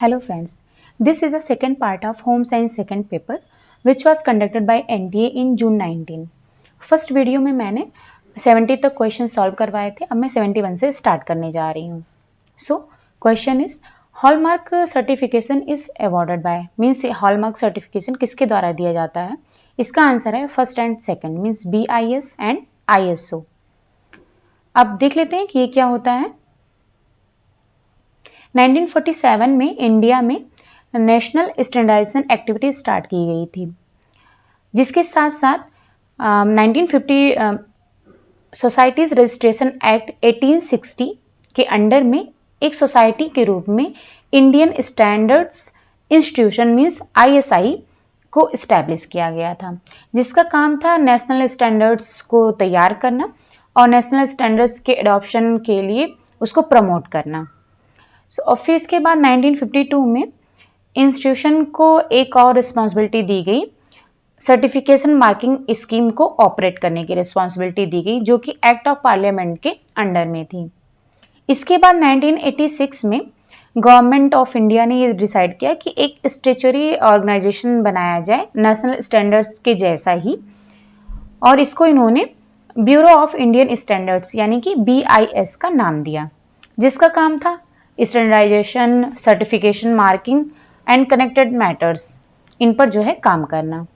Hello friends, this is the second part of Home Science second paper which was conducted by NTA in June 19. First video में मैंने 70 तक question solve करवाए थे, अब मैं 71 से स्टार्ट करने जा रही हूँ. So question is hallmark certification is awarded bye means hallmark certification किसके द्वारा दिया जाता है. इसका आंसर है first and second means BIS and ISO. अब देख लेते हैं कि ये क्या होता है. 1947 में इंडिया में नेशनल स्टैंडर्डाइजेशन एक्टिविटी स्टार्ट की गई थी, जिसके साथ साथ 1950 सोसाइटीज रजिस्ट्रेशन एक्ट 1860 के अंडर में एक सोसाइटी के रूप में Indian standards institution means ISI को इस्टेब्लिश किया गया था, जिसका काम था नेशनल स्टैंडर्ड्स को तैयार करना और नेशनल स्टैंडर्ड्स के एडॉप्शन के लिए उसको प्रमोट करना. और फिर इसके बाद 1952 में इंस्टीट्यूशन को एक और रिस्पॉन्सिबिलिटी दी गई, सर्टिफिकेशन मार्किंग स्कीम को ऑपरेट करने की रिस्पॉन्सिबिलिटी दी गई, जो कि एक्ट ऑफ पार्लियामेंट के अंडर में थी. इसके बाद 1986 में गवर्नमेंट ऑफ इंडिया ने ये डिसाइड किया कि एक स्टैट्यूटरी ऑर्गेनाइजेशन बनाया जाए नेशनल स्टैंडर्ड्स के जैसा ही, और इसको इन्होंने ब्यूरो ऑफ इंडियन स्टैंडर्ड्स यानी कि BIS का नाम दिया, जिसका काम था standardization, certification, marking and connected matters, इन पर जो है काम करना.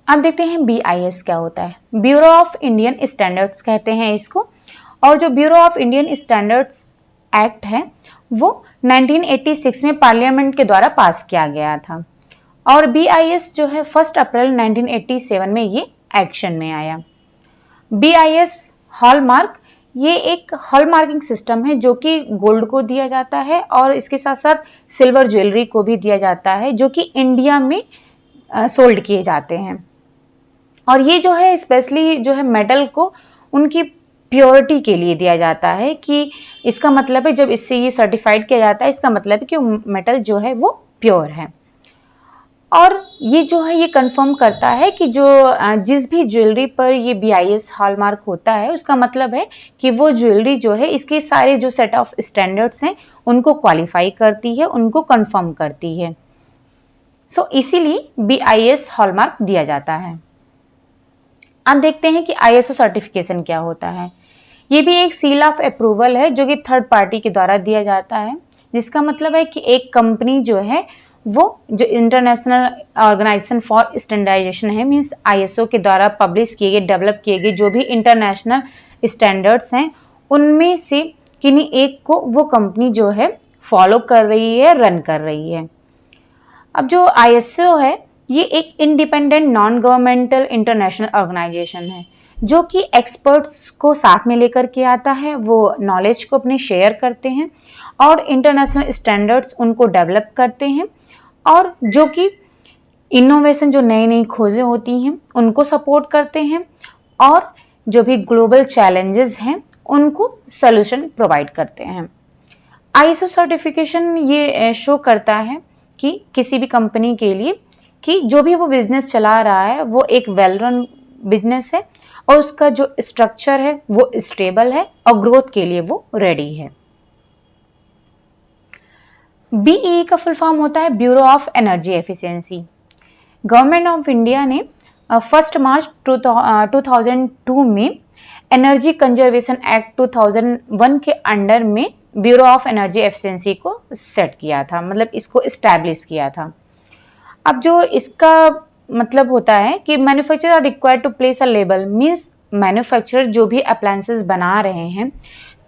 अब देखते हैं BIS क्या होता है. ब्यूरो ऑफ इंडियन स्टैंडर्ड्स कहते हैं इसको, और जो bureau of Indian standards act है वो 1986 में पार्लियामेंट के द्वारा पास किया गया था, और BIS जो है 1 अप्रैल 1987 में ये एक्शन में आया. BIS हॉलमार्क ये एक हॉलमार्किंग सिस्टम है जो कि गोल्ड को दिया जाता है और इसके साथ साथ सिल्वर ज्वेलरी को भी दिया जाता है, जो कि इंडिया में सोल्ड किए जाते हैं. और ये जो है स्पेशली जो है मेटल को उनकी प्योरिटी के लिए दिया जाता है, कि इसका मतलब है जब इससे ये सर्टिफाइड किया जाता है, इसका मतलब है कि मेटल जो है वो प्योर है. और ये जो है ये कंफर्म करता है कि जो जिस भी ज्वेलरी पर ये BIS हॉलमार्क होता है, उसका मतलब है कि वो ज्वेलरी जो है इसके सारे जो सेट ऑफ स्टैंडर्ड्स हैं उनको क्वालिफाई करती है, उनको कंफर्म करती है. सो इसीलिए BIS हॉलमार्क दिया जाता है. अब देखते हैं कि ISO सर्टिफिकेशन क्या होता है. ये भी एक सील ऑफ अप्रूवल है जो कि थर्ड पार्टी के द्वारा दिया जाता है, जिसका मतलब है कि एक कंपनी जो है वो जो इंटरनेशनल ऑर्गेनाइजेशन फॉर स्टैंडर्डाइजेशन है मींस ISO के द्वारा पब्लिश किए गए, डेवलप किए गए जो भी इंटरनेशनल स्टैंडर्ड्स हैं, उनमें से किन्हीं एक को वो कंपनी जो है फॉलो कर रही है, रन कर रही है. अब जो ISO है ये एक independent non governmental international organisation है, जो कि एक्सपर्ट्स को साथ में लेकर के आता है, वो नॉलेज को अपने शेयर करते हैं और इंटरनेशनल स्टैंडर्ड्स उनको डेवलप करते हैं, और जो कि इनोवेशन जो नई नई खोजें होती हैं उनको सपोर्ट करते हैं, और जो भी ग्लोबल चैलेंजेस हैं उनको सॉल्यूशन प्रोवाइड करते हैं. ISO सर्टिफिकेशन ये शो करता है कि किसी भी कंपनी के लिए कि जो भी वो बिजनेस चला रहा है वो एक वेल रन बिजनेस है, और उसका जो स्ट्रक्चर है वो स्टेबल है और ग्रोथ के लिए वो रेडी है. BEE का फुल फॉर्म होता है bureau of energy efficiency. Government of India ने 1 मार्च 2002 में एनर्जी कंजर्वेशन एक्ट 2001 के अंडर में ब्यूरो ऑफ एनर्जी एफिशिएंसी को सेट किया था, मतलब इसको इस्टेब्लिश किया था. अब जो इसका मतलब होता है कि manufacturer are required to place a label means manufacturer जो भी अप्लायंसेस बना रहे हैं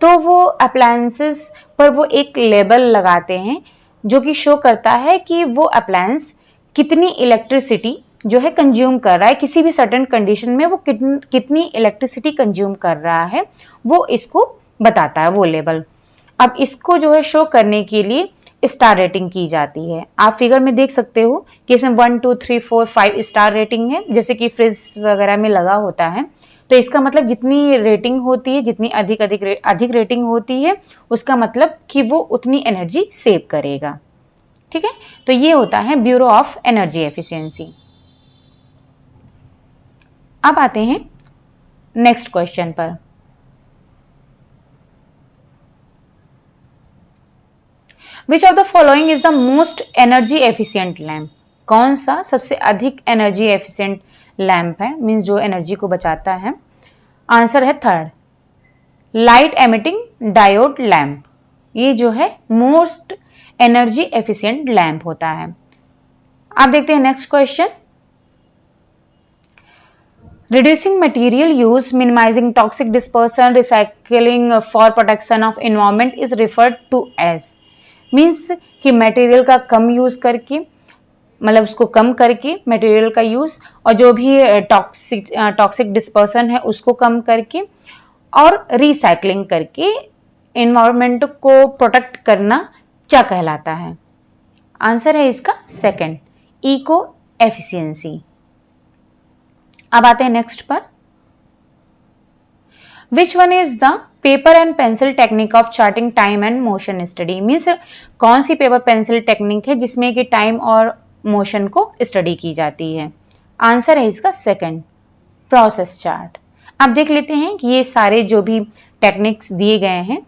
तो वो अप्लायंसेस पर वो एक लेबल लगाते हैं जो कि शो करता है कि वो अप्लायंस कितनी इलेक्ट्रिसिटी जो है कंज्यूम कर रहा है, किसी भी सर्टेन कंडीशन में वो कितनी इलेक्ट्रिसिटी कंज्यूम कर रहा है, वो इसको बताता है वो लेबल. अब इसको जो है शो करने के लिए स्टार रेटिंग की जाती है. आप फिगर में देख सकते हो कि इसमें 1 2 3 4 5 स्टार रेटिंग है, जैसे कि फ्रिज वगैरह में लगा होता है. तो इसका मतलब जितनी रेटिंग होती है, जितनी अधिक रेटिंग होती है, उसका मतलब कि वो उतनी एनर्जी सेव करेगा. ठीक है, तो ये होता है ब्यूरो ऑफ एनर्जी एफिशिएंसी. अब आते हैं नेक्स्ट क्वेश्चन पर. Which of the following is the most energy efficient lamp? कौन सा सबसे अधिक एनर्जी एफिशिएंट लैम्प है, मीन्स जो एनर्जी को बचाता है? आंसर है third, light emitting diode lamp. ये जो है मोस्ट एनर्जी एफिशिएंट लैम्प होता है। आप देखते हैं next question. Reducing material use, minimizing toxic dispersion, recycling for protection of environment is referred to as, means कि मटेरियल का कम यूज करके, मतलब उसको कम करके मटेरियल का यूज, और जो भी टॉक्सिक डिस्पर्सन है उसको कम करके और रिसाइकलिंग करके एनवायरमेंट को प्रोटेक्ट करना क्या कहलाता है? आंसर है इसका सेकंड, इको एफिशिएंसी। अब आते हैं नेक्स्ट पर। Which one is the paper and pencil technique of charting time and motion study? Means कौन सी पेपर पेंसिल टेक्निक है जिसमें कि टाइम और मोशन को स्टडी की जाती है? आंसर है इसका सेकंड, प्रोसेस चार्ट। अब देख लेते हैं कि ये सारे जो भी टेक्निक्स दिए गए हैं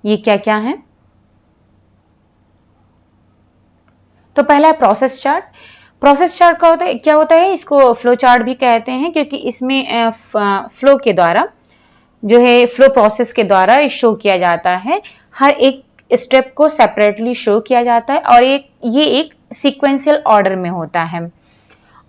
ये क्या क्या हैं। तो पहला है प्रोसेस चार्ट। प्रोसेस चार्ट का होता है, क्या होता है, इसको फ्लो चार्ट भी कहते हैं क्योंकि इसमें फ्लो के द्वारा जो है, फ्लो प्रोसेस के द्वारा शो किया जाता है, हर एक स्टेप को सेपरेटली शो किया जाता है और ये एक सीक्वेंशियल ऑर्डर में होता है।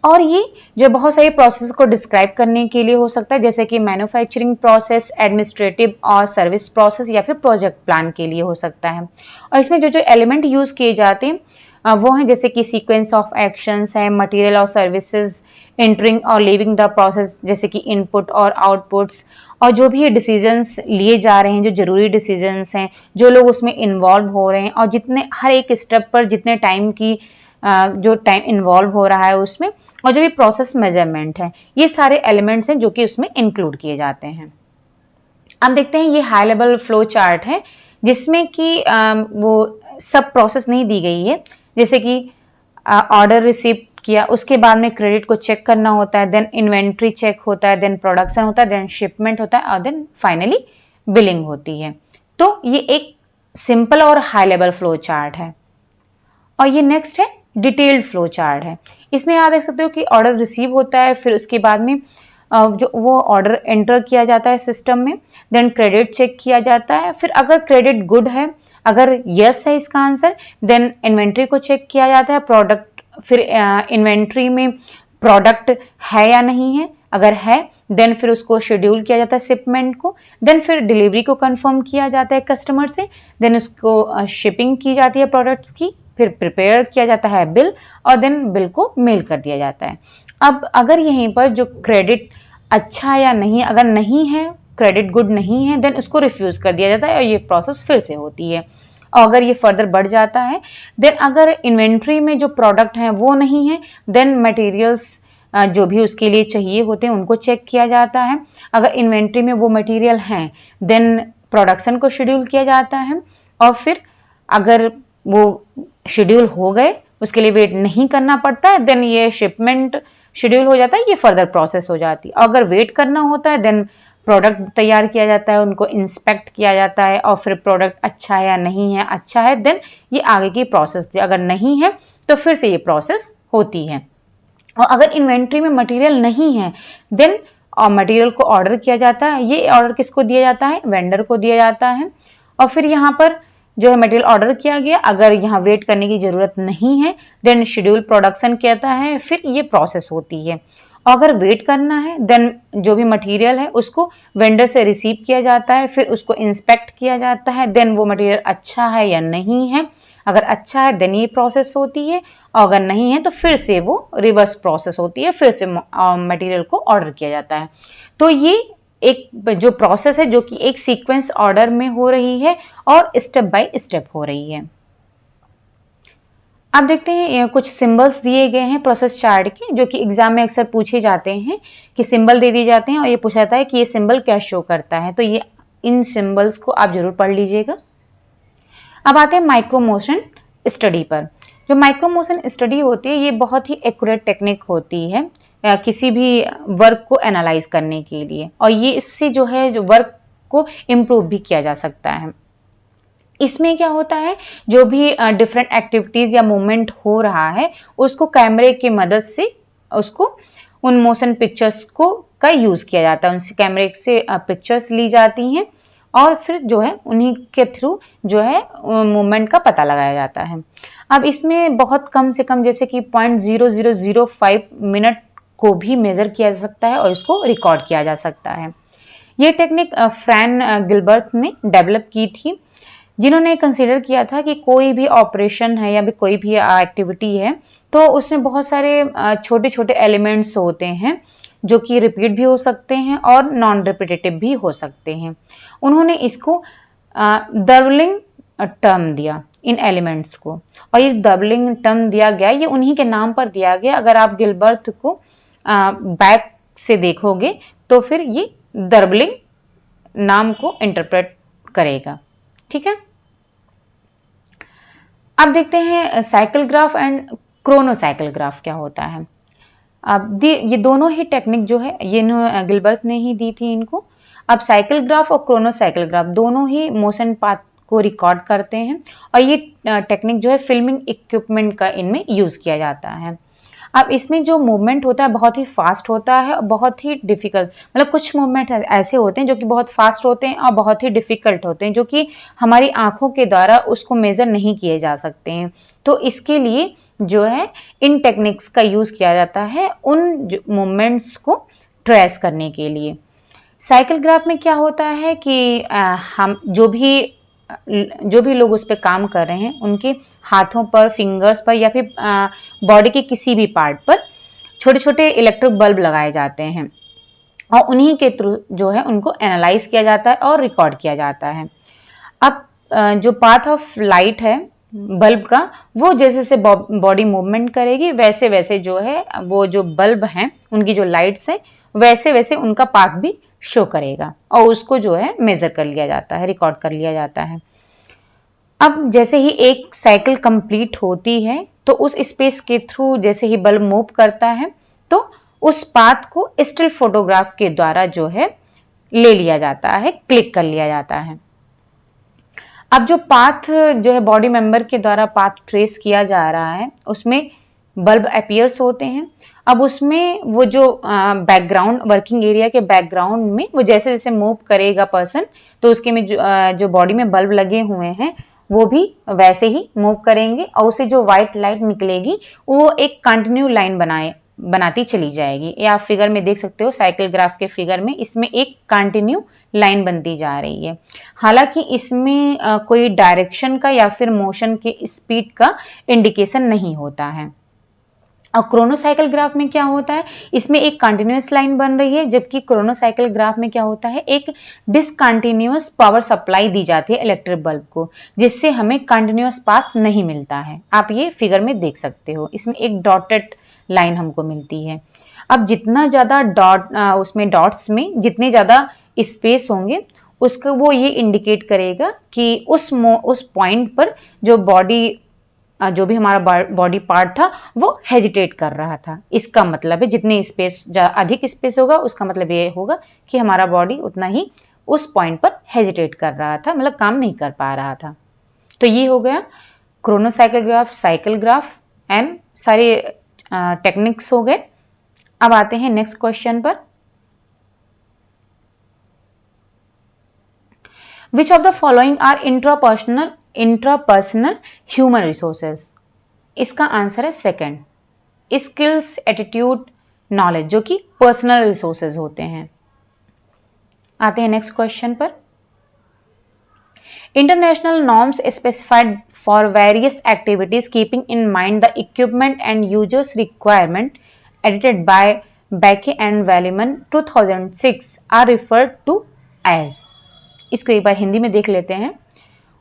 और ये जो बहुत सारे प्रोसेस को डिस्क्राइब करने के लिए हो सकता है, जैसे कि मैन्युफैक्चरिंग प्रोसेस, एडमिनिस्ट्रेटिव और सर्विस प्रोसेस, या फिर प्रोजेक्ट प्लान के लिए हो सकता है। और इसमें जो जो एलिमेंट यूज किए जाते हैं वो हैं जैसे कि सीक्वेंस ऑफ एक्शंस है, मटेरियल और सर्विसेज एंटरिंग और लीविंग द प्रोसेस, जैसे कि इनपुट और आउटपुट्स, और जो भी डिसीजंस लिए जा रहे हैं, जो जरूरी डिसीजंस हैं, जो लोग उसमें इन्वॉल्व हो रहे हैं, और जितने हर एक स्टेप पर जितने टाइम की जो टाइम इन्वॉल्व हो रहा है उसमें, और जो भी प्रोसेस मेजरमेंट है, ये सारे एलिमेंट्स हैं जो कि उसमें इंक्लूड किए जाते हैं। अब देखते हैं ये हाई लेवल फ्लो चार्ट है जिसमें कि वो सब प्रोसेस नहीं दी गई है, जैसे कि ऑर्डर रिसीव किया, उसके बाद में क्रेडिट को चेक करना होता है, देन इन्वेंट्री चेक होता है, देन प्रोडक्शन होता है, देन शिपमेंट होता है, और देन फाइनली बिलिंग होती है। तो ये एक सिंपल और हाई लेवल फ्लो चार्ट है। और ये नेक्स्ट है डिटेल्ड फ्लो चार्ट है। इसमें आप देख सकते हो कि ऑर्डर रिसीव होता है, फिर उसके बाद में जो वो ऑर्डर एंटर किया जाता है सिस्टम में, देन क्रेडिट चेक किया जाता है, फिर अगर क्रेडिट गुड है, अगर यस है इसका आंसर, देन इन्वेंट्री को चेक किया जाता है, प्रोडक्ट, फिर इन्वेंट्री में प्रोडक्ट है या नहीं है, अगर है देन फिर उसको शेड्यूल किया जाता है शिपमेंट को, देन फिर डिलीवरी को कंफर्म किया जाता है कस्टमर से, देन उसको शिपिंग की जाती है प्रोडक्ट्स की, फिर प्रिपेयर किया जाता है बिल, और देन बिल को मेल कर दिया जाता है। अब अगर यहीं पर जो क्रेडिट अच्छा या नहीं, अगर नहीं है, क्रेडिट गुड नहीं है, देन उसको रिफ्यूज कर दिया जाता है और ये प्रोसेस फिर से होती है। और अगर ये फर्दर बढ़ जाता है, देन अगर इन्वेंट्री में जो प्रोडक्ट है वो नहीं है, देन मटेरियल्स जो भी उसके लिए चाहिए होते हैं उनको चेक किया जाता है। अगर इन्वेंट्री में वो मटेरियल हैं, देन प्रोडक्शन को शेड्यूल किया जाता है, और फिर अगर वो शेड्यूल हो गए, उसके लिए वेट नहीं करना पड़ता है, देन ये शिपमेंट शेड्यूल हो जाता है, ये फर्दर प्रोसेस हो जाती है। अगर वेट करना होता है, देन प्रोडक्ट तैयार किया जाता है, उनको इंस्पेक्ट किया जाता है, और फिर प्रोडक्ट अच्छा है या नहीं है, अच्छा है देन ये आगे की प्रोसेस, अगर नहीं है तो फिर से ये प्रोसेस होती है। और अगर इन्वेंट्री में मटेरियल नहीं है, देन मटेरियल को ऑर्डर किया जाता है। ये ऑर्डर किसको दिया जाता है? वेंडर को दिया जाता है। और फिर यहाँ पर जो है मटेरियल ऑर्डर किया गया, अगर यहाँ वेट करने की जरूरत नहीं है, देन शेड्यूल प्रोडक्शन कहता है, फिर ये प्रोसेस होती है। अगर वेट करना है, देन जो भी मटेरियल है उसको वेंडर से रिसीव किया जाता है, फिर उसको इंस्पेक्ट किया जाता है, देन वो मटेरियल अच्छा है या नहीं है, अगर अच्छा है देन ये प्रोसेस होती है, और अगर नहीं है तो फिर से वो रिवर्स प्रोसेस होती है, फिर से मटेरियल को ऑर्डर किया जाता है। तो ये एक जो प्रोसेस है जो कि एक सीक्वेंस ऑर्डर में हो रही है और स्टेप बाय स्टेप हो रही है। अब देखते हैं कुछ सिंबल्स दिए गए हैं प्रोसेस चार्ट के, जो कि एग्जाम में अक्सर पूछे जाते हैं कि सिंबल दे दिए जाते हैं और ये पूछा जाता है कि ये सिंबल क्या शो करता है। तो ये इन सिंबल्स को आप जरूर पढ़ लीजिएगा। अब आते हैं माइक्रो मोशन स्टडी पर। जो माइक्रो मोशन स्टडी होती है ये बहुत ही एक्यूरेट टेक्निक होती है किसी भी वर्क को एनालाइज करने के लिए, और ये इससे जो है जो वर्क को इम्प्रूव भी किया जा सकता है। इसमें क्या होता है, जो भी डिफरेंट एक्टिविटीज या मूवमेंट हो रहा है उसको कैमरे की मदद से उसको उन मोशन पिक्चर्स को का यूज किया जाता है। उनसे कैमरे से पिक्चर्स ली जाती हैं और फिर जो है उन्हीं के थ्रू जो है मूवमेंट का पता लगाया जाता है। अब इसमें बहुत कम से कम जैसे कि 0.0005 मिनट को भी मेजर किया जा सकता है और इसको रिकॉर्ड किया जा सकता है। ये टेक्निक फ्रैन गिलबर्ट ने डेवलप की थी, जिन्होंने कंसीडर किया था कि कोई भी ऑपरेशन है या भी कोई भी एक्टिविटी है तो उसमें बहुत सारे छोटे छोटे एलिमेंट्स होते हैं जो कि रिपीट भी हो सकते हैं और नॉन रिपीटेटिव भी हो सकते हैं। उन्होंने इसको डबलिंग टर्म दिया इन एलिमेंट्स को, और ये डबलिंग टर्म दिया गया, ये उन्हीं के नाम पर दिया गया। अगर आप गिलबर्ट को बैक से देखोगे तो फिर ये डबलिंग नाम को इंटरप्रेट करेगा। ठीक है, अब देखते हैं साइकिल ग्राफ एंड क्रोनोसाइकिल ग्राफ क्या होता है। अब ये दोनों ही टेक्निक जो है ये गिलबर्ट ने ही दी थी इनको। अब साइकिल ग्राफ और क्रोनोसाइकिल ग्राफ दोनों ही मोशन पाथ को रिकॉर्ड करते हैं और ये टेक्निक जो है फिल्मिंग इक्विपमेंट का इनमें यूज किया जाता है। अब इसमें जो मूवमेंट होता है बहुत ही फास्ट होता है और बहुत ही डिफिकल्ट, मतलब कुछ मूवमेंट ऐसे होते हैं जो कि बहुत फास्ट होते हैं और बहुत ही डिफिकल्ट होते हैं, जो कि हमारी आंखों के द्वारा उसको मेजर नहीं किए जा सकते हैं। तो इसके लिए जो है इन टेक्निक्स का यूज किया जाता है उन मूवमेंट्स को ट्रेस करने के लिए। साइकिल ग्राफ में क्या होता है कि हम जो भी लोग उस पर काम कर रहे हैं उनके हाथों पर, फिंगर्स पर या फिर बॉडी के किसी भी पार्ट पर छोटे छोटे इलेक्ट्रिक बल्ब लगाए जाते हैं और उन्हीं के थ्रू जो है उनको एनालाइज किया जाता है और रिकॉर्ड किया जाता है। अब जो पाथ ऑफ लाइट है बल्ब का, वो जैसे जैसे बॉडी मूवमेंट करेगी वैसे वैसे जो है वो जो बल्ब हैं उनकी जो लाइट्स हैं वैसे वैसे उनका पाथ भी शो करेगा और उसको जो है मेजर कर लिया जाता है, रिकॉर्ड कर लिया जाता है। अब जैसे ही एक साइकिल कंप्लीट होती है तो उस स्पेस के थ्रू जैसे ही बल्ब मूव करता है तो उस पाथ को स्टिल फोटोग्राफ के द्वारा जो है ले लिया जाता है, क्लिक कर लिया जाता है। अब जो पाथ जो है बॉडी मेंबर के द्वारा पाथ ट्रेस किया जा रहा है उसमें बल्ब अपीयर्स होते हैं। अब उसमें वो जो बैकग्राउंड, वर्किंग एरिया के बैकग्राउंड में वो जैसे जैसे मूव करेगा पर्सन तो उसके में जो बॉडी में बल्ब लगे हुए हैं वो भी वैसे ही मूव करेंगे और उसे जो व्हाइट लाइट निकलेगी वो एक कंटिन्यू लाइन बनाती चली जाएगी। ये आप फिगर में देख सकते हो, साइकिल ग्राफ के फिगर में इसमें एक कंटिन्यू लाइन बनती जा रही है। हालांकि इसमें कोई डायरेक्शन का या फिर मोशन के स्पीड का इंडिकेशन नहीं होता है। और क्रोनोसाइकिल ग्राफ में क्या होता है, इसमें एक कंटिन्यूअस लाइन बन रही है, जबकि क्रोनोसाइकिल ग्राफ में क्या होता है एक डिसकंटिन्यूअस पावर सप्लाई दी जाती है इलेक्ट्रिक बल्ब को, जिससे हमें कंटिन्यूअस पाथ नहीं मिलता है। आप ये फिगर में देख सकते हो, इसमें एक डॉटेड लाइन हमको मिलती है। अब जितना ज्यादा उसमें डॉट्स में जितने ज्यादा स्पेस होंगे उसका वो ये इंडिकेट करेगा कि उस पॉइंट पर जो भी हमारा बॉडी पार्ट था वो हेजिटेट कर रहा था। इसका मतलब है जितनी स्पेस अधिक स्पेस होगा उसका मतलब ये होगा कि हमारा बॉडी उतना ही उस पॉइंट पर हेजिटेट कर रहा था, मतलब काम नहीं कर पा रहा था। तो ये हो गया chronocycle graph, cycle graph and सारे टेक्निक्स हो गए। अब आते हैं नेक्स्ट क्वेश्चन पर। Which of the following are intrapersonal human resources? इसका आंसर है सेकंड, स्किल्स, एटीट्यूड, नॉलेज, जो कि पर्सनल रिसोर्सेज होते हैं। आते हैं नेक्स्ट क्वेश्चन पर। International norms specified for various activities keeping in mind the equipment and users requirement edited by बैके एंड वेलिमन 2006 आर रिफर्ड टू एज। इसको एक बार हिंदी में देख लेते हैं।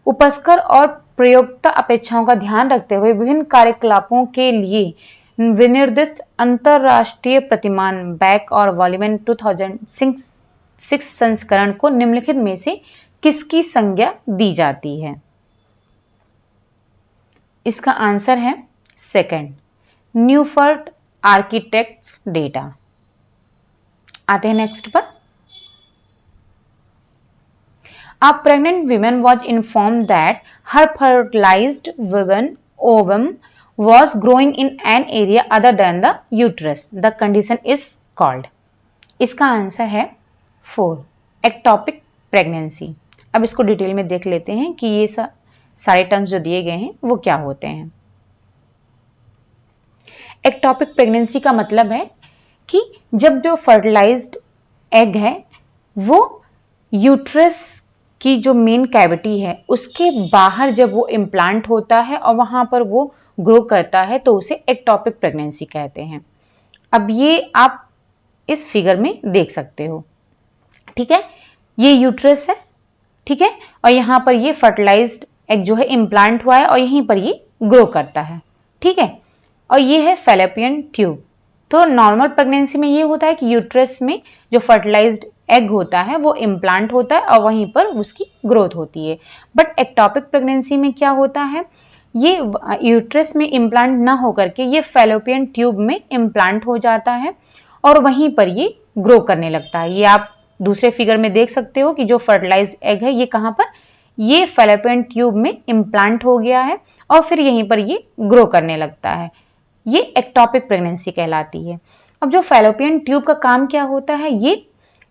उपस्कर और प्रयोक्ता अपेक्षाओं का ध्यान रखते हुए विभिन्न कार्यकलापों के लिए विनिर्दिष्ट अंतरराष्ट्रीय प्रतिमान बैक और वॉल्यूमन 2006 संस्करण को निम्नलिखित में से किसकी संज्ञा दी जाती है? इसका आंसर है सेकंड, न्यूफर्ट आर्किटेक्ट्स डेटा। आते हैं नेक्स्ट पर। A pregnant woman was informed that her fertilized ovum was growing in an area other than the uterus. The condition is called. इसका आंसर है 4 एक्टोपिक प्रेगनेंसी। अब इसको डिटेल में देख लेते हैं कि ये सारे टर्म्स जो दिए गए हैं वो क्या होते हैं। एक्टोपिक प्रेगनेंसी का मतलब है कि जब जो फर्टिलाइज्ड एग है वो यूट्रस की जो मेन कैविटी है उसके बाहर जब वो इम्प्लांट होता है और वहां पर वो ग्रो करता है तो उसे एक्टोपिक प्रेगनेंसी कहते हैं। अब ये आप इस फिगर में देख सकते हो, ठीक है, ये यूट्रस है, ठीक है, और यहां पर ये फर्टिलाइज्ड एग जो है इम्प्लांट हुआ है और यहीं पर ये ग्रो करता है, ठीक है, और ये है फैलोपियन ट्यूब। तो नॉर्मल प्रेगनेंसी में ये होता है कि यूट्रस में जो फर्टिलाइज्ड एग होता है वो इम्प्लांट होता है और वहीं पर उसकी ग्रोथ होती है। बट एक्टोपिक प्रेगनेंसी में क्या होता है, ये यूट्रस में इम्प्लांट ना होकर के ये फैलोपियन ट्यूब में इम्प्लांट हो जाता है और वहीं पर ये ग्रो करने लगता है। ये आप दूसरे फिगर में देख सकते हो कि जो फर्टिलाइज्ड एग है ये कहां पर, ये फैलोपियन ट्यूब में इम्प्लांट हो गया है और फिर यहीं पर ये ग्रो करने लगता है। ये एक्टोपिक प्रेगनेंसी कहलाती है। अब जो फैलोपियन ट्यूब का काम क्या होता है, ये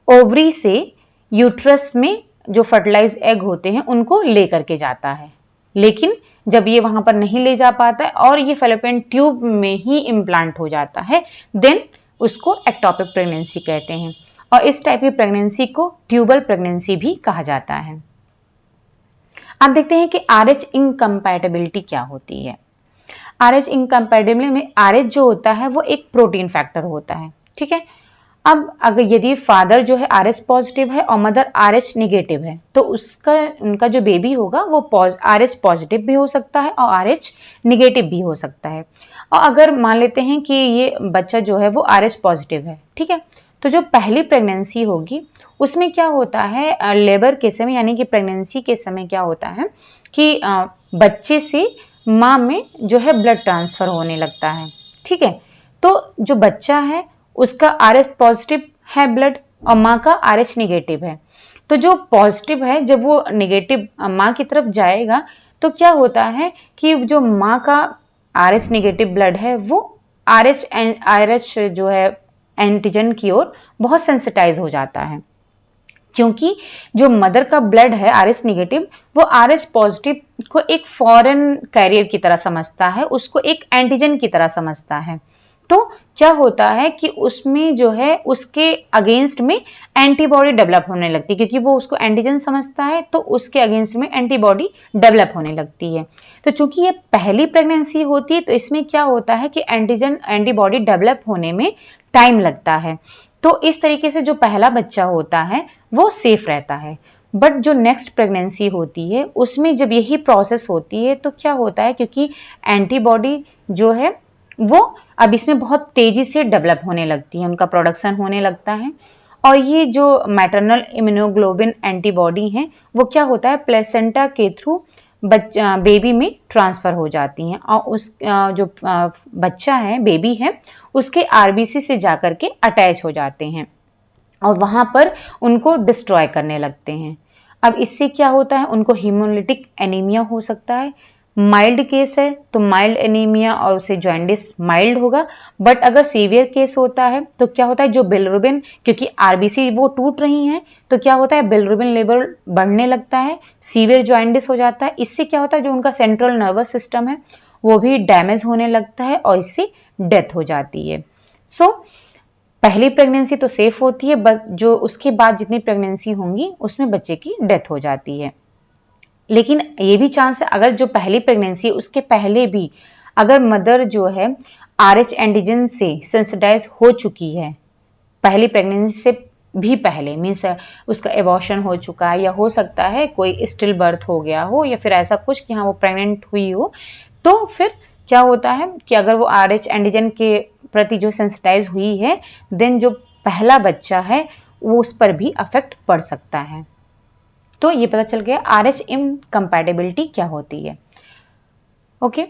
ओवरी से यूट्रस में जो फर्टिलाइज्ड एग होते हैं उनको लेकर के जाता है, लेकिन जब ये वहां पर नहीं ले जा पाता है और ये फैलोपियन ट्यूब में ही इम्प्लांट हो जाता है, देन उसको एक्टोपिक प्रेगनेंसी कहते हैं। और इस टाइप की प्रेगनेंसी को ट्यूबल प्रेगनेंसी भी कहा जाता है। अब देखते हैं कि RH इनकम्पैटिबिलिटी क्या होती है। RH इनकम्पैटिबिलिटी में RH जो होता है वो एक प्रोटीन फैक्टर होता है, ठीक है। अब अगर यदि फादर जो है RH पॉजिटिव है और मदर RH निगेटिव है तो उनका जो बेबी होगा वो RH पॉजिटिव भी हो सकता है और RH निगेटिव भी हो सकता है। और अगर मान लेते हैं कि ये बच्चा जो है वो RH पॉजिटिव है, ठीक है, तो जो पहली प्रेगनेंसी होगी उसमें क्या होता है, लेबर के समय यानी कि प्रेगनेंसी के समय क्या होता है कि बच्चे से माँ में जो है ब्लड ट्रांसफर होने लगता है, ठीक है। तो जो बच्चा है उसका RH पॉजिटिव है ब्लड और माँ का RH निगेटिव है। तो जो पॉजिटिव है जब वो निगेटिव माँ की तरफ जाएगा तो क्या होता है कि जो माँ का RH निगेटिव ब्लड है वो RH जो है एंटीजन की ओर बहुत सेंसिटाइज हो जाता है, क्योंकि जो मदर का ब्लड है RH निगेटिव वो RH पॉजिटिव को एक फॉरेन कैरियर की तरह समझता है, उसको एक एंटीजन की तरह समझता है। तो क्या होता है कि उसमें जो है उसके अगेंस्ट में एंटीबॉडी डेवलप होने लगती है, क्योंकि वो उसको एंटीजन समझता है तो उसके अगेंस्ट में एंटीबॉडी डेवलप होने लगती है। तो चूंकि ये पहली प्रेगनेंसी होती है तो इसमें क्या होता है कि एंटीबॉडी डेवलप होने में टाइम लगता है। तो इस तरीके से जो पहला बच्चा होता है वो सेफ रहता है। बट जो नेक्स्ट प्रेगनेंसी होती है उसमें जब यही प्रोसेस होती है तो क्या होता है, क्योंकि एंटीबॉडी जो है वो अब इसमें बहुत तेजी से डेवलप होने लगती है, उनका प्रोडक्शन होने लगता है और ये जो मैटरनल इम्यूनोग्लोबिन एंटीबॉडी हैं वो क्या होता है प्लेसेंटा के थ्रू बेबी में ट्रांसफर हो जाती हैं और उस जो बच्चा है बेबी है उसके आरबीसी से जाकर के अटैच हो जाते हैं और वहां पर उनको डिस्ट्रॉय करने लगते हैं। अब इससे क्या होता है, उनको हीमोलिटिक एनीमिया हो सकता है। माइल्ड केस है तो माइल्ड एनीमिया और उसे जॉन्डिस माइल्ड होगा। बट अगर सीवियर केस होता है तो क्या होता है, जो बिलिरुबिन, क्योंकि आरबीसी वो टूट रही हैं तो क्या होता है बिलिरुबिन लेवल बढ़ने लगता है, सीवियर जॉन्डिस हो जाता है। इससे क्या होता है जो उनका सेंट्रल नर्वस सिस्टम है वो भी डैमेज होने लगता है और इससे डेथ हो जाती है। सो पहली प्रेगनेंसी तो सेफ होती है, बट जो उसके बाद जितनी प्रेगनेंसी होंगी उसमें बच्चे की डेथ हो जाती है। लेकिन ये भी चांस है अगर जो पहली प्रेगनेंसी उसके पहले भी अगर मदर जो है RH एंटीजन से सेंसिटाइज हो चुकी है, पहली प्रेगनेंसी से भी पहले, मीन्स उसका एबॉर्शन हो चुका है या हो सकता है कोई स्टिल बर्थ हो गया हो या फिर ऐसा कुछ कि हाँ वो प्रेग्नेंट हुई हो, तो फिर क्या होता है कि अगर वो RH एंटीजन के प्रति जो सेंसिटाइज हुई है देन जो पहला बच्चा है वो उस पर भी अफेक्ट पड़ सकता है। तो ये पता चल गया RH इनकम्पैटिबिलिटी क्या होती है। ओके,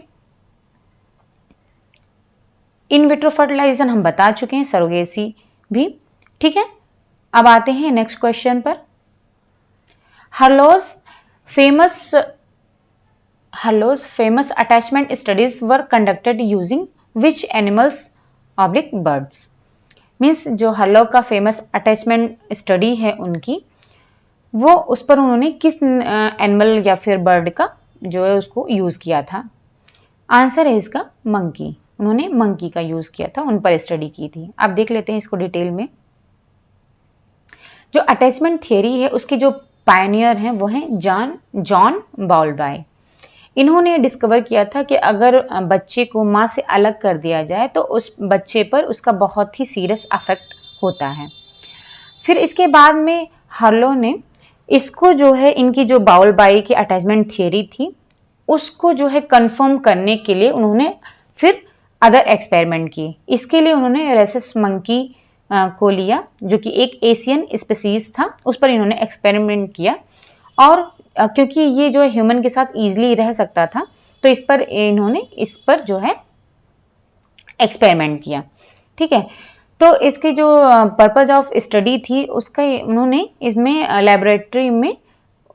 इन विट्रो फर्टिलाइजेशन हम बता चुके हैं, सरोगेसी भी, ठीक है। अब आते हैं नेक्स्ट क्वेश्चन पर। Harlow's famous attachment studies were conducted using which animals oblique birds? Means जो हर्लो का फेमस अटैचमेंट स्टडी है उनकी, वो उस पर उन्होंने किस एनिमल या फिर बर्ड का जो है उसको यूज किया था? आंसर है इसका मंकी। उन्होंने मंकी का यूज किया था, उन पर स्टडी की थी। अब देख लेते हैं इसको डिटेल में। जो अटैचमेंट थियरी है उसके जो पायनियर हैं वो हैं जॉन बाउल्बाई। इन्होंने डिस्कवर किया था कि अगर बच्चे को माँ से अलग कर दिया जाए तो उस बच्चे पर उसका बहुत ही सीरियस अफेक्ट होता है। फिर इसके बाद में हार्लो ने इसको जो है इनकी जो बाउल्बाई की अटैचमेंट थियरी थी उसको जो है कंफर्म करने के लिए उन्होंने फिर अदर एक्सपेरिमेंट किए। इसके लिए उन्होंने रेसस मंकी को लिया जो कि एक एशियन स्पीसीज था, उस पर इन्होंने एक्सपेरिमेंट किया और क्योंकि ये जो है ह्यूमन के साथ इजीली रह सकता था तो इन्होंने इस पर जो है एक्सपेरिमेंट किया। ठीक है, तो इसकी जो पर्पज ऑफ स्टडी थी उसका उन्होंने इसमें लेबोरेटरी में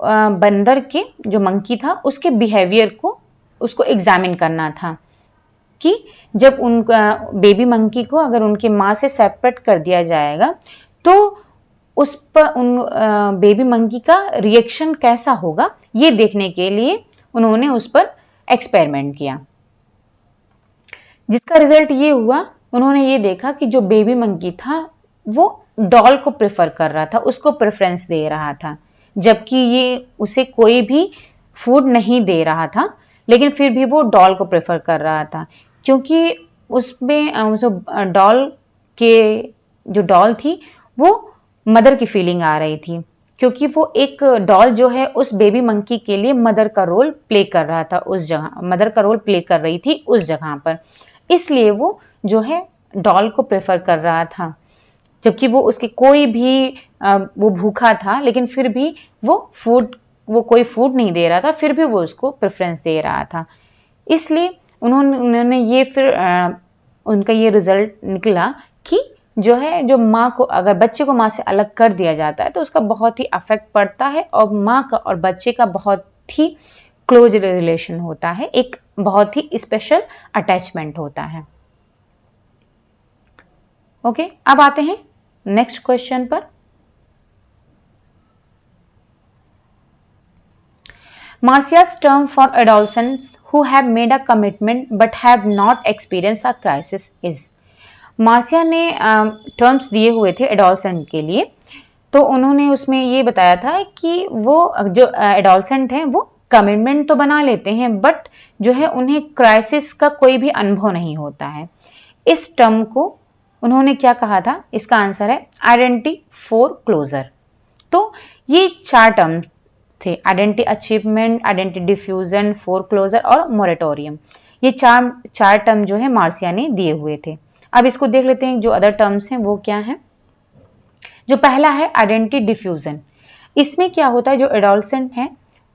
बंदर के जो मंकी था उसके बिहेवियर को उसको एग्जामिन करना था कि जब उनका बेबी मंकी को अगर उनके माँ से सेपरेट कर दिया जाएगा तो उस पर उन बेबी मंकी का रिएक्शन कैसा होगा, ये देखने के लिए उन्होंने उस पर एक्सपेरिमेंट किया। जिसका रिजल्ट ये हुआ, उन्होंने ये देखा कि जो बेबी मंकी था वो डॉल को प्रेफर कर रहा था, उसको प्रेफरेंस दे रहा था, जबकि ये उसे कोई भी फूड नहीं दे रहा था, लेकिन फिर भी वो डॉल को प्रेफर कर रहा था क्योंकि उसमें जो डॉल थी वो मदर की फीलिंग आ रही थी, क्योंकि वो एक डॉल जो है उस बेबी मंकी के लिए मदर का रोल प्ले कर रहा था, उस जगह मदर का रोल प्ले कर रही थी उस जगह पर, इसलिए वो जो है डॉल को प्रेफर कर रहा था। जबकि वो उसके कोई भी वो भूखा था लेकिन फिर भी वो कोई फूड नहीं दे रहा था, फिर भी वो उसको प्रेफरेंस दे रहा था। इसलिए उन्होंने ये फिर उनका ये रिजल्ट निकला कि जो माँ को अगर बच्चे को माँ से अलग कर दिया जाता है तो उसका बहुत ही अफेक्ट पड़ता है और माँ का और बच्चे का बहुत ही क्लोज रिलेशन होता है, एक बहुत ही स्पेशल अटैचमेंट होता है। ओके, अब आते हैं नेक्स्ट क्वेश्चन पर। Marcia's term for adolescents who have made a commitment but have not experienced a crisis is। Marcia ने टर्म्स दिए हुए थे एडोलसेंट के लिए, तो उन्होंने उसमें ये बताया था कि वो जो एडोलसेंट हैं वो कमिटमेंट तो बना लेते हैं बट जो है उन्हें क्राइसिस का कोई भी अनुभव नहीं होता है। इस टर्म को उन्होंने क्या कहा था? इसका आंसर है आइडेंटिटी फॉर क्लोजर। तो ये 4 टर्म थे, identity achievement, identity diffusion, foreclosure और मोरेटोरियम। ये चार टर्म जो है मार्सिया ने दिए हुए थे। अब इसको देख लेते हैं जो अदर टर्म्स हैं वो क्या है। जो पहला है आइडेंटिटी डिफ्यूजन, इसमें क्या होता है जो एडोलसेंट है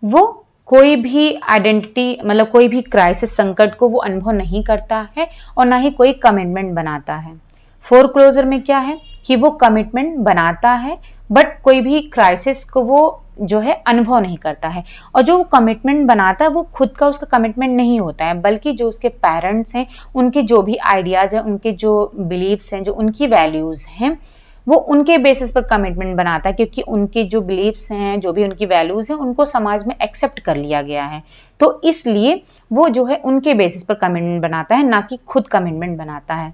वो कोई भी आइडेंटिटी मतलब कोई भी क्राइसिस संकट को वो अनुभव नहीं करता है और ना ही कोई कमिटमेंट बनाता है। फोर क्लोजर में क्या है कि वो कमिटमेंट बनाता है बट कोई भी क्राइसिस को वो जो है अनुभव नहीं करता है, और जो कमिटमेंट बनाता है वो खुद का उसका कमिटमेंट नहीं होता है बल्कि जो उसके पेरेंट्स हैं उनके जो भी आइडियाज हैं, उनके जो बिलीव्स हैं, जो उनकी वैल्यूज हैं वो उनके बेसिस पर कमिटमेंट बनाता है, क्योंकि उनके जो बिलीव्स हैं, जो भी उनकी वैल्यूज हैं उनको समाज में एक्सेप्ट कर लिया गया है, तो इसलिए वो जो है उनके बेसिस पर कमिटमेंट बनाता है, ना कि खुद कमिटमेंट बनाता है।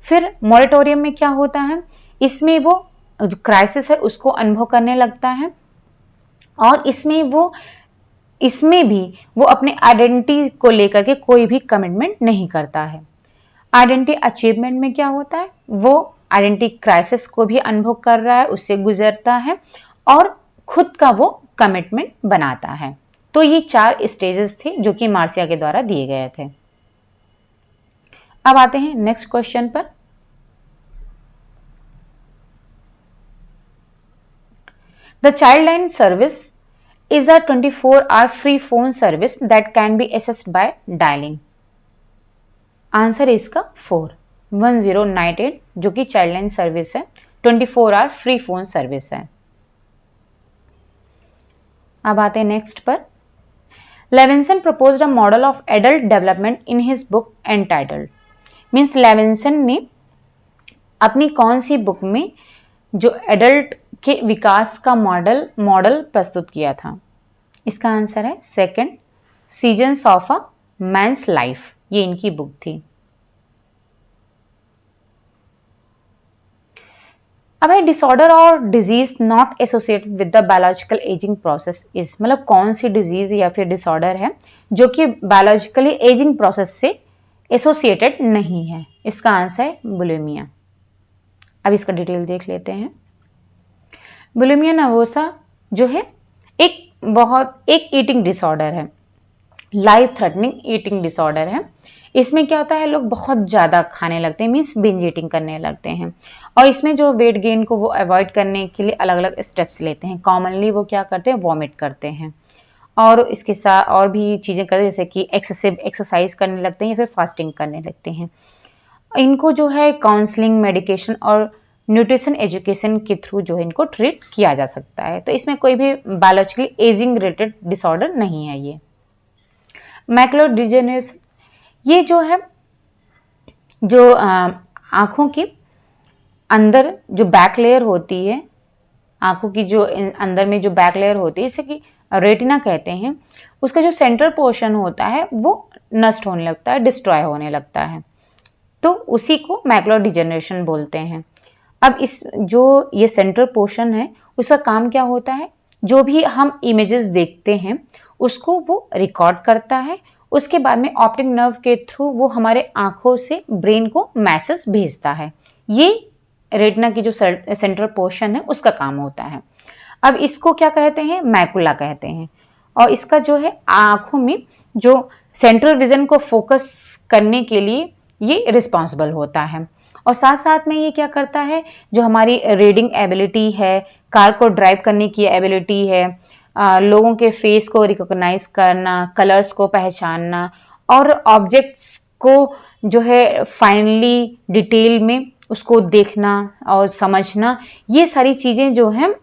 फिर मॉरेटोरियम में क्या होता है, इसमें वो जो क्राइसिस है उसको अनुभव करने लगता है और इसमें भी वो अपने आइडेंटिटी को लेकर के कोई भी कमिटमेंट नहीं करता है। आइडेंटिटी अचीवमेंट में क्या होता है, वो आइडेंटिटी क्राइसिस को भी अनुभव कर रहा है, उससे गुजरता है और खुद का वो कमिटमेंट बनाता है। तो ये 4 स्टेजेस थे जो कि मार्सिया के द्वारा दिए गए थे। अब आते हैं नेक्स्ट क्वेश्चन पर। The Childline Service is a 24-hour free phone service that can be accessed by dialing। Answer है इसका 41098 जो कि चाइल्डलाइन सर्विस है, 24 आवर फ्री फोन सर्विस है। अब आते हैं नेक्स्ट पर। Levinson proposed a model of adult development in his book entitled, means Levinson ने अपनी कौन सी बुक में जो एडल्ट के विकास का मॉडल प्रस्तुत किया था? इसका आंसर है second, seasons of a man's life, ये इनकी बुक थी। अब है डिसऑर्डर और disease not associated with the biological ageing process is, मतलब कौन सी डिजीज या फिर डिसऑर्डर है जो कि बायोलॉजिकली एजिंग प्रोसेस से एसोसिएटेड नहीं है? इसका आंसर है बुलिमिया। अब इसका डिटेल देख लेते हैं। बुलिमिया नर्वोसा जो है एक ईटिंग डिसऑर्डर है, लाइफ थ्रेटनिंग ईटिंग डिसऑर्डर है। इसमें क्या होता है, लोग बहुत ज्यादा खाने लगते हैं, मीन्स बिंज ईटिंग करने लगते हैं, और इसमें जो वेट गेन को वो अवॉइड करने के लिए अलग अलग स्टेप्स लेते हैं। कॉमनली वो क्या करते हैं, वॉमिट करते हैं, और इसके साथ और भी चीजें करते हैं, जैसे कि एक्सेसिव एक्सरसाइज करने लगते हैं या फिर फास्टिंग करने लगते हैं। इनको जो है काउंसलिंग, मेडिकेशन और न्यूट्रिशन एजुकेशन के थ्रू जो है इनको ट्रीट किया जा सकता है। तो इसमें कोई भी बायोलॉजिकली एजिंग रिलेटेड डिसऑर्डर नहीं है ये। मैकुलर डिजेनरेशन, ये जो है जो आंखों की अंदर जो बैक लेयर होती है, आंखों की जो अंदर में जो बैक लेयर होती है, इसे कि रेटिना कहते हैं, उसका जो सेंट्रल पोर्शन होता है वो नष्ट होने लगता है, डिस्ट्रॉय होने लगता है, तो उसी को मैकुलर डिजेनरेशन बोलते हैं। अब इस जो ये सेंट्रल पोर्शन है उसका काम क्या होता है, जो भी हम इमेजेस देखते हैं उसको वो रिकॉर्ड करता है, उसके बाद में ऑप्टिक नर्व के थ्रू वो हमारे आंखों से ब्रेन को मैसेज भेजता है। ये रेटिना की जो सेंट्रल पोर्शन है उसका काम होता है। अब इसको क्या कहते हैं, मैकुला कहते हैं, और इसका जो है आंखों में जो सेंट्रल विजन को फोकस करने के लिए ये रिस्पॉन्सिबल होता है, और साथ साथ में ये क्या करता है, जो हमारी रीडिंग एबिलिटी है, कार को ड्राइव करने की एबिलिटी है, लोगों के फेस को रिकॉग्नाइज करना, कलर्स को पहचानना, और ऑब्जेक्ट्स को जो है फाइनली डिटेल में उसको देखना और समझना, ये सारी चीजें जो है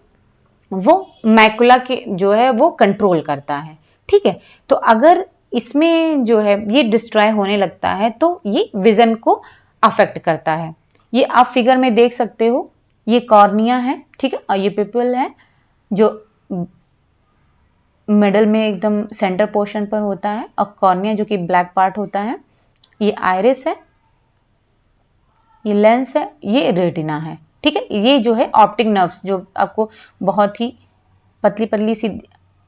वो मैकुला के जो है वो कंट्रोल करता है। ठीक है, तो अगर इसमें जो है ये डिस्ट्रॉय होने लगता है तो ये विजन को अफेक्ट करता है। ये आप फिगर में देख सकते हो, ये कॉर्निया है, ठीक है, और ये पिपल है जो मिडल में एकदम सेंटर पोर्शन पर होता है, और कॉर्निया जो कि ब्लैक पार्ट होता है, ये आइरिस है, ये लेंस है, ये रेटिना है। ठीक है, ये जो है ऑप्टिक नर्व्स जो आपको बहुत ही पतली पतली सी,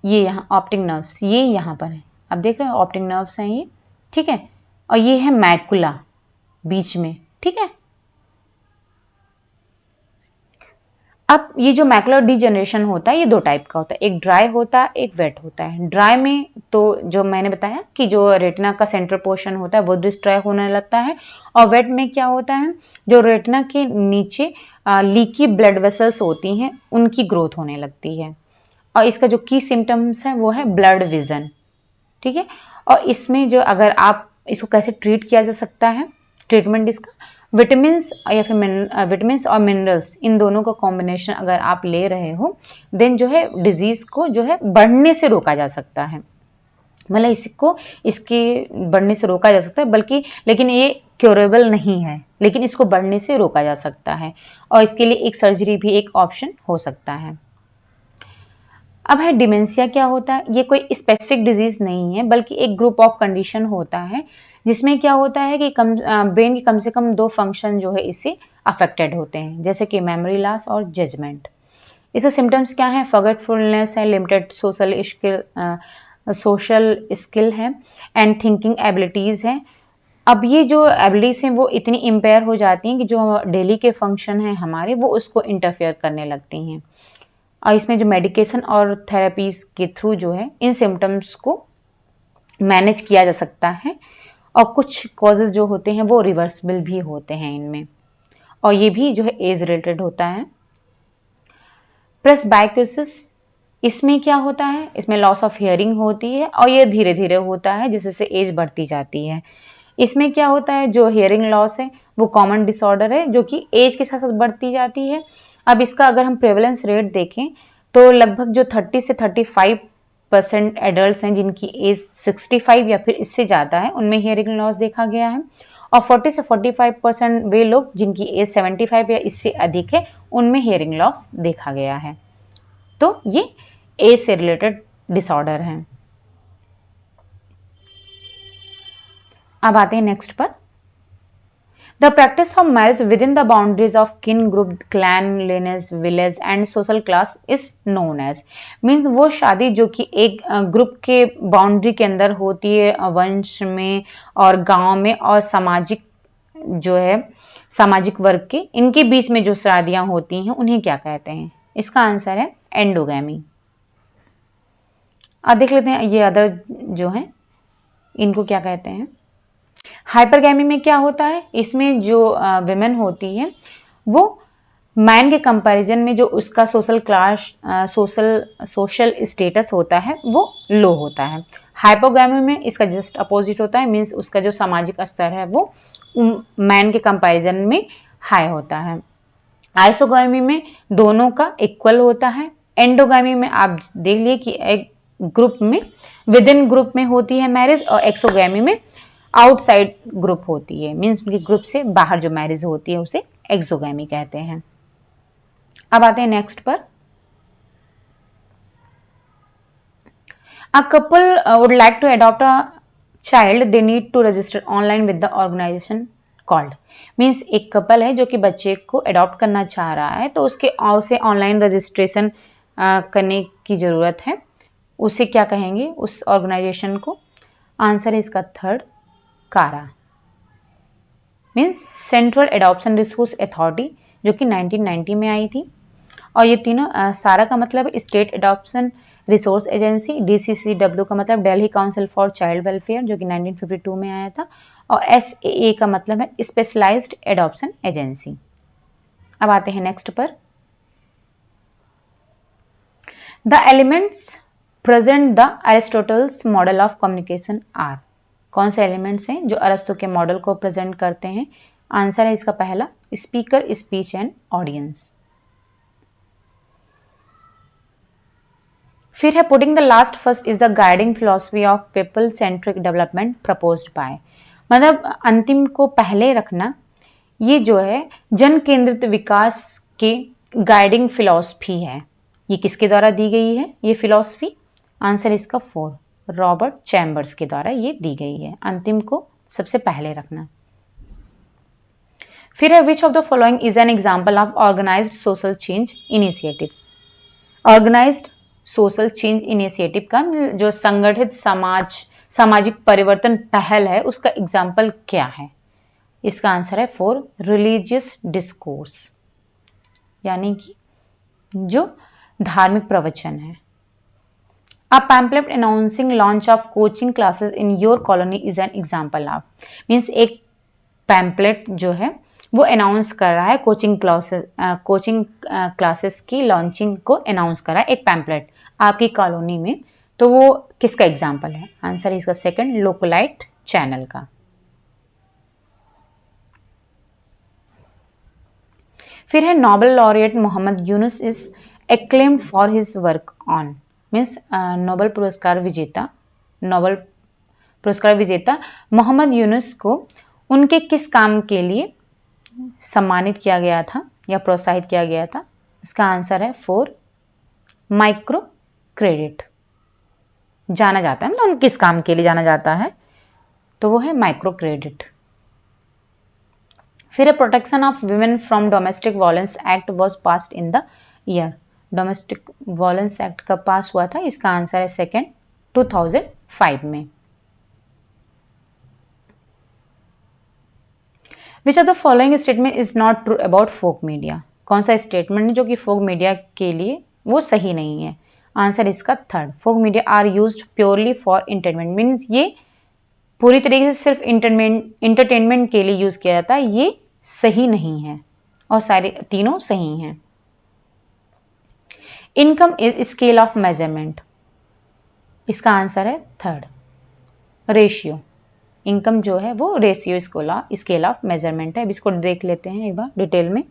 ये यहाँ ऑप्टिक नर्व्स ये यहाँ पर है, आप देख रहे हो ऑप्टिक नर्व्स हैं ये। ठीक है, और ये है मैकुला बीच में। ठीक है, अब ये जो मैकुलर डिजेनरेशन होता है ये दो टाइप का होता है, एक ड्राई होता है, एक वेट होता है। ड्राई में तो जो मैंने बताया कि जो रेटिना का सेंट्रल पोर्शन होता है वो डिस्ट्रॉय होने लगता है, और वेट में क्या होता है, जो रेटिना के नीचे लीकी ब्लड वेसल्स होती हैं उनकी ग्रोथ होने लगती है, और इसका जो की सिम्टम्स है वो है ब्लड विजन। ठीक है, और इसमें जो अगर आप इसको कैसे ट्रीट किया जा सकता है, ट्रीटमेंट इसका विटामिन या फिर विटामिन और मिनरल्स, इन दोनों का कॉम्बिनेशन अगर आप ले रहे हो देन जो है डिजीज को जो है बढ़ने से रोका जा सकता है, मतलब इसको इसके बढ़ने से रोका जा सकता है, बल्कि लेकिन ये क्योरेबल नहीं है, लेकिन इसको बढ़ने से रोका जा सकता है, और इसके लिए एक सर्जरी भी एक ऑप्शन हो सकता है। अब है डिमेंशिया क्या होता है, ये कोई स्पेसिफिक डिजीज नहीं है बल्कि एक ग्रुप ऑफ कंडीशन होता है जिसमें क्या होता है कि ब्रेन की कम से कम दो फंक्शन जो है इससे अफेक्टेड होते हैं, जैसे कि मेमोरी लॉस और जजमेंट। इसके सिम्टम्स क्या है, फॉरगेटफुलनेस है, लिमिटेड सोशल स्किल है, एंड थिंकिंग एबिलिटीज है। अब ये जो एबिलिटीज हैं वो इतनी इम्पेयर हो जाती हैं कि जो डेली के फंक्शन हैं हमारे वो उसको इंटरफेयर करने लगती हैं, और इसमें जो मेडिकेशन और थेरेपीज के थ्रू जो है इन सिम्टम्स को मैनेज किया जा सकता है, और कुछ कॉजेज जो होते हैं वो रिवर्सिबल भी होते हैं इनमें, और ये भी जो है एज रिलेटेड होता है। प्रेसबाइकोसिस, इसमें क्या होता है, इसमें लॉस ऑफ हियरिंग होती है, और ये धीरे धीरे होता है जिससे एज बढ़ती जाती है। इसमें क्या होता है, जो हियरिंग लॉस है वो कॉमन डिसऑर्डर है जो कि एज के साथ साथ बढ़ती जाती है। अब इसका अगर हम प्रेवलेंस रेट देखें तो लगभग जो 30 से 35 40% एडल्ट हैं जिनकी एज 65 या फिर इससे ज़्यादा है, उनमें हियरिंग लॉस देखा गया है। और 40 से 45% वे लोग जिनकी एज 75 या इससे अधिक है, उनमें हियरिंग लॉस देखा गया है। तो ये एज से रिलेटेड डिसऑर्डर हैं। अब आते हैं नेक्स्ट पर। The practice of marriage within the boundaries of kin group, clan, lineage, village and social class is known as means वो शादी जो कि एक ग्रुप के बाउंड्री के अंदर होती है, वंश में और गांव में और सामाजिक जो है सामाजिक वर्ग के इनके बीच में जो शादियां होती हैं उन्हें क्या कहते हैं? इसका आंसर है एंडोगैमी। अब देख लेते हैं ये अदर जो है इनको क्या कहते हैं। हाइपरगैमी में क्या होता है, इसमें जो विमेन होती है वो मैन के कंपैरिजन में जो उसका सोशल क्लास सोशल स्टेटस होता है वो लो होता है। हाइपोगैमी में इसका जस्ट अपोजिट होता है, मीन्स उसका जो सामाजिक स्तर है वो मैन के कंपैरिजन में हाई होता है। आइसोगैमी में दोनों का इक्वल होता है। एंडोगैमी में आप देख लिए कि एक ग्रुप में विद इन ग्रुप में होती है मैरिज, और एक्सोगैमी में आउटसाइड ग्रुप होती है, मीन्स उनके ग्रुप से बाहर जो मैरिज होती है उसे एक्सोगैमी कहते हैं। अब आते हैं नेक्स्ट पर। A couple would like to adopt a child, they need to register online with the organisation called. Means एक कपल है जो कि बच्चे को अडॉप्ट करना चाह रहा है, तो उसे ऑनलाइन रजिस्ट्रेशन करने की जरूरत है। उसे क्या कहेंगे उस ऑर्गेनाइजेशन को? आंसर है इसका थर्ड, कारा, means central adoption resource authority, जो कि 1990 में आई थी। और ये तीनों सारा का मतलब state adoption resource agency, DCCW का मतलब Delhi council for child welfare जो कि 1952 में आया था, और SAA का मतलब है स्पेशलाइज्ड एडॉप्शन एजेंसी। अब आते हैं नेक्स्ट पर। The elements present the Aristotle's model of communication are. कौन से एलिमेंट्स हैं जो अरस्तु के मॉडल को प्रेजेंट करते हैं? आंसर है इसका पहला, स्पीकर, स्पीच एंड ऑडियंस। फिर है putting the last first is the guiding philosophy of people centric development proposed by. मतलब अंतिम को पहले रखना, ये जो है जन केंद्रित विकास के गाइडिंग फिलॉसफी है। ये किसके द्वारा दी गई है ये फिलॉसफी? आंसर इसका 4, रॉबर्ट चैम्बर्स के द्वारा ये दी गई है। अंतिम को सबसे पहले रखना। फिर है which of the following is an example of organised social change initiative. Organised social change initiative का जो संगठित सामाजिक परिवर्तन पहल है उसका एग्जाम्पल क्या है? इसका आंसर है 4, रिलीजियस डिस्कोर्स, यानी कि जो धार्मिक प्रवचन है। A pamphlet announcing launch of coaching classes in your colony is an example of, means एक पैम्पलेट जो है वो अनाउंस कर रहा है कोचिंग क्लासेस की लॉन्चिंग को अनाउंस कर रहा है एक पैम्पलेट आपकी कॉलोनी में, तो वो किसका एग्जाम्पल है? आंसर इसका सेकंड, लोकलाइट चैनल का। फिर है Nobel laureate Muhammad Yunus is acclaimed for his work on, means Nobel पुरस्कार विजेता मोहम्मद यूनुस को उनके किस काम के लिए सम्मानित किया गया था या प्रोत्साहित किया गया था? इसका आंसर है 4, माइक्रो क्रेडिट। जाना जाता है मतलब किस काम के लिए जाना जाता है, तो वो है माइक्रो क्रेडिट। फिर protection of women from domestic violence act was passed in the year. Domestic violence act कब पास हुआ था? इसका आंसर है सेकंड, 2005 में। Which of the following statement is not true about folk media. कौन सा स्टेटमेंट है जो कि फोक मीडिया के लिए वो सही नहीं है? आंसर इसका third, folk media are used purely for entertainment, means ये पूरी तरीके से सिर्फ इंटरटेनमेंट के लिए यूज किया जाता है, ये सही नहीं है और सारे तीनों सही हैं। Income is scale of measurement, इसका आंसर है थर्ड, रेशियो। इनकम जो है वो रेशियो स्केल ऑफ मेजरमेंट है। अब इसको देख लेते हैं एक बार डिटेल में।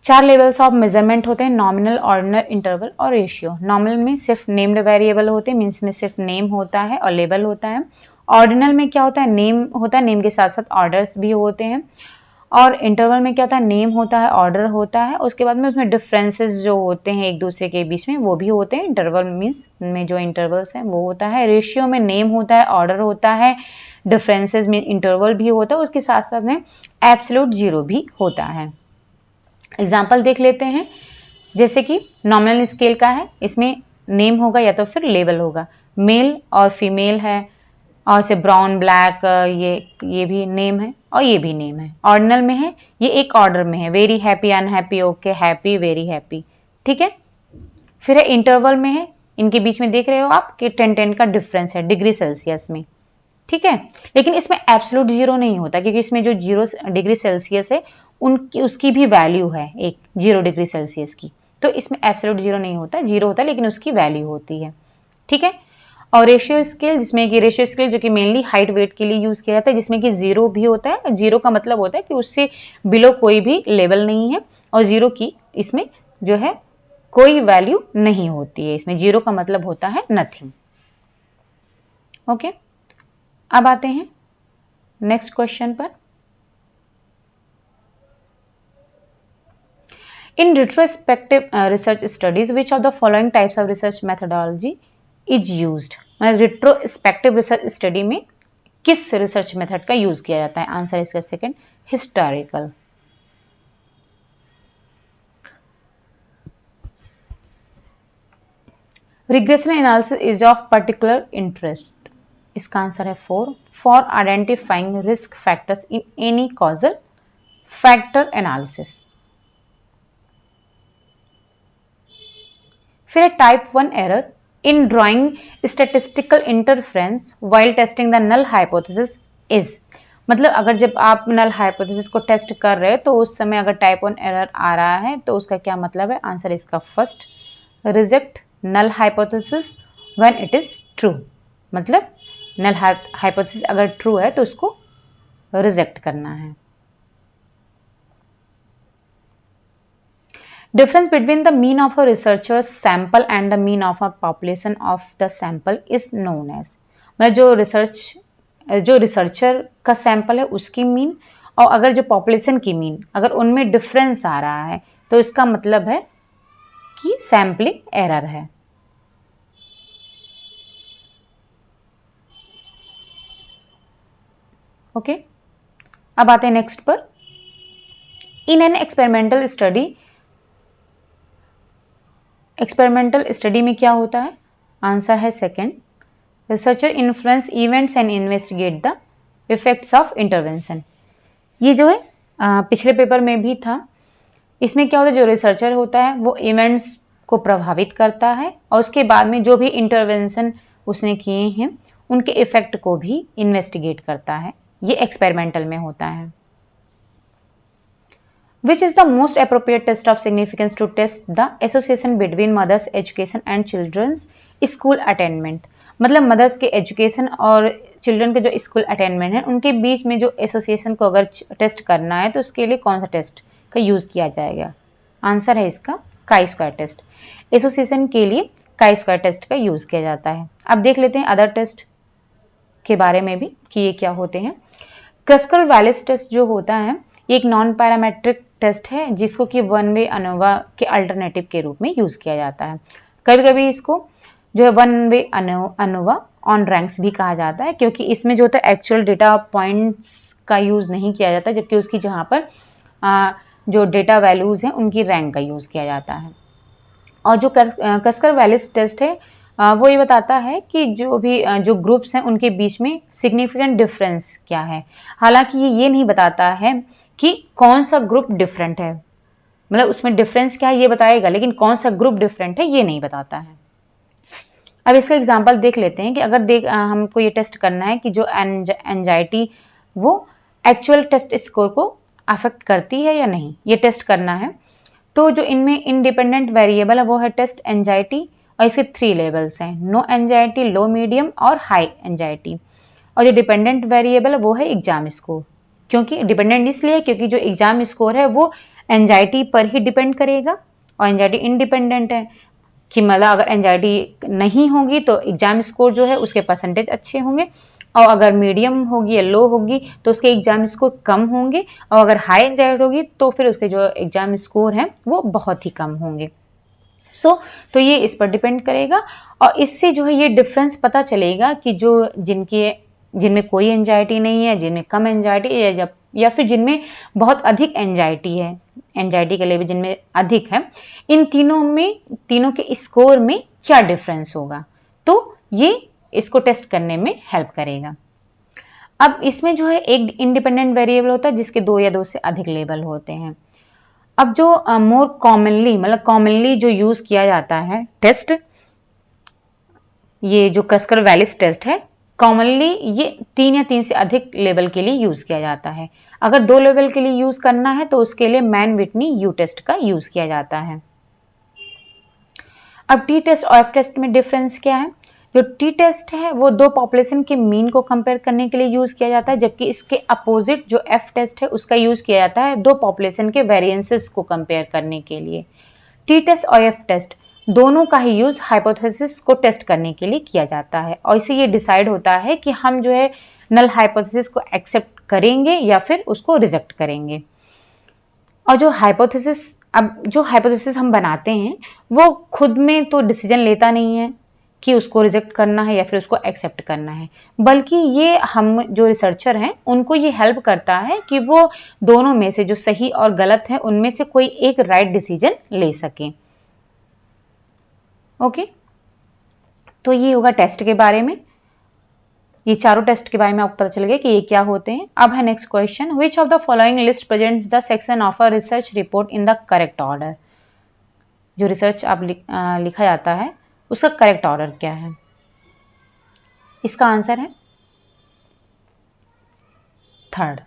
4 लेवल्स ऑफ मेजरमेंट होते हैं, नॉमिनल, ऑर्डिनल, इंटरवल और रेशियो। नॉमिनल में सिर्फ नेम्ड वेरिएबल होते हैं, मीन्स में सिर्फ नेम होता है और लेबल होता है। ऑर्डिनल में क्या होता है, नेम होता है, नेम के साथ साथ ऑर्डर्स भी होते हैं। और इंटरवल में क्या होता है, नेम होता है, ऑर्डर होता है, उसके बाद में उसमें डिफरेंसेस जो होते हैं एक दूसरे के बीच में वो भी होते हैं। इंटरवल मीन्स में जो इंटरवल्स हैं वो होता है। रेशियो में नेम होता है, ऑर्डर होता है, डिफरेंसेस में इंटरवल भी होता है, उसके साथ साथ में एब्सोल्यूट जीरो भी होता है। एग्जाम्पल देख लेते हैं, जैसे कि नॉमिनल स्केल का है, इसमें नेम होगा या तो फिर लेवल होगा, मेल और फीमेल है, और से ब्राउन, ब्लैक, ये भी नेम है और ये भी नेम है। ऑर्डिनल में है, ये एक ऑर्डर में है, very happy, unhappy, okay, happy, very happy, ठीक है। फिर है इंटरवल में है, इनके बीच में देख रहे हो आप कि 10-10 का डिफरेंस है डिग्री सेल्सियस में, ठीक है। लेकिन इसमें एब्सोल्यूट जीरो नहीं होता, क्योंकि इसमें जो 0 डिग्री सेल्सियस है उनकी उसकी भी वैल्यू है एक 0 डिग्री सेल्सियस की, तो इसमें एब्सोल्यूट जीरो नहीं होता, जीरो होता है लेकिन उसकी वैल्यू होती है, ठीक है। और रेशियो स्केल, जिसमें कि रेशियो स्केल जो कि मेनली हाइट वेट के लिए यूज किया जाता है, जिसमें कि जीरो भी होता है। जीरो का मतलब होता है कि उससे बिलो कोई भी लेवल नहीं है, और जीरो की इसमें जो है कोई वैल्यू नहीं होती है, इसमें जीरो का मतलब होता है नथिंग। ओके, अब आते हैं नेक्स्ट क्वेश्चन पर। In retrospective research studies, which of the following types of research methodology is used? मतलब रिट्रोस्पेक्टिव रिसर्च स्टडी में किस रिसर्च मेथड का यूज किया जाता है? आंसर इसका second, historical. Regression analysis is of particular interest, इसका आंसर है 4, for identifying risk factors in any causal factor analysis. फिर type 1 error in drawing statistical interference while testing the null hypothesis is, मतलब अगर जब आप null hypothesis को test कर रहे हैं तो उस समय अगर टाइप 1 एरर आ रहा है तो उसका क्या मतलब है? आंसर इसका first, reject null hypothesis when it is true, मतलब नल हाइपोथेसिस अगर ट्रू है तो उसको रिजेक्ट करना है। Difference between the mean of a researcher's sample and the mean of a population of the sample is known as, मतलब जो researcher का सैंपल है उसकी मीन और अगर जो पॉपुलेशन की मीन अगर उनमें डिफरेंस आ रहा है तो इसका मतलब है कि सैंपलिंग एरर है। ओके, अब आते हैं नेक्स्ट पर। इन एन एक्सपेरिमेंटल स्टडी में क्या होता है? आंसर है second, researcher influence events and investigate the effects of intervention. ये जो है पिछले पेपर में भी था। इसमें क्या होता है, जो रिसर्चर होता है वो इवेंट्स को प्रभावित करता है और उसके बाद में जो भी इंटरवेंशन उसने किए हैं उनके इफेक्ट को भी इन्वेस्टिगेट करता है। ये एक्सपेरिमेंटल में होता है। Which is the most appropriate test of significance to test the association between mothers' education and children's school attainment? मतलब मदर्स के एजुकेशन और चिल्ड्रन के जो स्कूल अटेनमेंट है उनके बीच में जो एसोसिएशन को अगर टेस्ट करना है तो उसके लिए कौन सा टेस्ट का यूज किया जाएगा? आंसर है इसका काई स्क्वायर टेस्ट। एसोसिएशन के लिए काई स्क्वायर टेस्ट का यूज किया जाता है। अब देख लेते हैं अदर टेस्ट के बारे में भी कि ये क्या होते हैं। क्रस्कल वैलिस टेस्ट जो होता है ये एक नॉन पैरामेट्रिक टेस्ट है जिसको कि वन वे अनोवा के अल्टरनेटिव के रूप में यूज किया जाता है। कभी कभी इसको जो है one way ANOVA on ranks भी कहा जाता है, क्योंकि इसमें जो होता है एक्चुअल डेटा पॉइंट्स का यूज नहीं किया जाता, जबकि उसकी जहां पर जो डेटा वैल्यूज हैं उनकी रैंक का यूज किया जाता है। और जो क्रस्कल वैलिस टेस्ट है वो ये बताता है कि जो ग्रुप्स हैं उनके बीच में सिग्निफिकेंट डिफरेंस क्या है। हालांकि ये नहीं बताता है कि कौन सा ग्रुप डिफरेंट है, मतलब उसमें डिफरेंस क्या है ये बताएगा, लेकिन कौन सा ग्रुप डिफरेंट है ये नहीं बताता है। अब इसका एग्जांपल देख लेते हैं कि अगर हमको ये टेस्ट करना है कि जो एंजाइटी वो एक्चुअल टेस्ट स्कोर को अफेक्ट करती है या नहीं, ये टेस्ट करना है। तो जो इनमें इंडिपेंडेंट वेरिएबल है वो है टेस्ट एंजाइटी और इसके 3 लेवल्स हैं, नो एंजाइटी, लो, मीडियम और हाई एंजाइटी। और जो डिपेंडेंट वेरिएबल है वो है एग्जाम स्कोर। क्योंकि डिपेंडेंट इसलिए क्योंकि जो एग्जाम स्कोर है वो एंजाइटी पर ही डिपेंड करेगा, और एंजाइटी इंडिपेंडेंट है कि मतलब अगर एंजाइटी नहीं होगी तो एग्जाम स्कोर जो है उसके परसेंटेज अच्छे होंगे, और अगर मीडियम होगी या लो होगी तो उसके एग्जाम स्कोर कम होंगे, और अगर हाई एंजाइटी होगी तो फिर उसके जो एग्जाम स्कोर हैं वो बहुत ही कम होंगे। तो ये इस पर डिपेंड करेगा, और इससे जो है ये डिफरेंस पता चलेगा कि जो जिनमें कोई एंजाइटी नहीं है, जिनमें कम एंजाइटी है, या फिर जिनमें बहुत अधिक एंजाइटी है, एंजाइटी के लेवल जिनमें अधिक है, इन तीनों के स्कोर में क्या डिफरेंस होगा। तो ये इसको टेस्ट करने में हेल्प करेगा। अब इसमें जो है एक इंडिपेंडेंट वेरिएबल होता है जिसके 2 या 2 से अधिक लेवल होते हैं। अब जो मोर कॉमनली जो यूज किया जाता है टेस्ट, ये जो कसकर वैलिस टेस्ट है, कॉमनली ये 3 या 3 से अधिक लेवल के लिए यूज किया जाता है। अगर 2 लेवल के लिए यूज करना है तो उसके लिए मैन विटनी यू टेस्ट का यूज किया जाता है। अब टी टेस्ट और एफ टेस्ट में डिफरेंस क्या है? जो टी टेस्ट है वो 2 पॉपुलेशन के मीन को कंपेयर करने के लिए यूज किया जाता है, जबकि इसके अपोजिट जो एफ टेस्ट है उसका यूज किया जाता है 2 पॉपुलेशन के वेरिएंसेस को कंपेयर करने के लिए। टी टेस्ट और एफ टेस्ट दोनों का ही यूज हाइपोथेसिस को टेस्ट करने के लिए किया जाता है, और इससे ये डिसाइड होता है कि हम जो है नल हाइपोथेसिस को एक्सेप्ट करेंगे या फिर उसको रिजेक्ट करेंगे। और जो हाइपोथेसिस हम बनाते हैं वो खुद में तो डिसीजन लेता नहीं है कि उसको रिजेक्ट करना है या फिर उसको एक्सेप्ट करना है, बल्कि ये हम जो रिसर्चर हैं उनको ये हेल्प करता है कि वो दोनों में से जो सही और गलत है उनमें से कोई एक राइट डिसीजन ले सके। ओके, तो ये होगा टेस्ट के बारे में। ये चारों टेस्ट के बारे में आपको पता चल गया कि ये क्या होते हैं। अब है next question, which of the following list presents the section of a research report in the correct order. जो रिसर्च आप लिखा जाता है उसका करेक्ट ऑर्डर क्या है? इसका आंसर है थर्ड।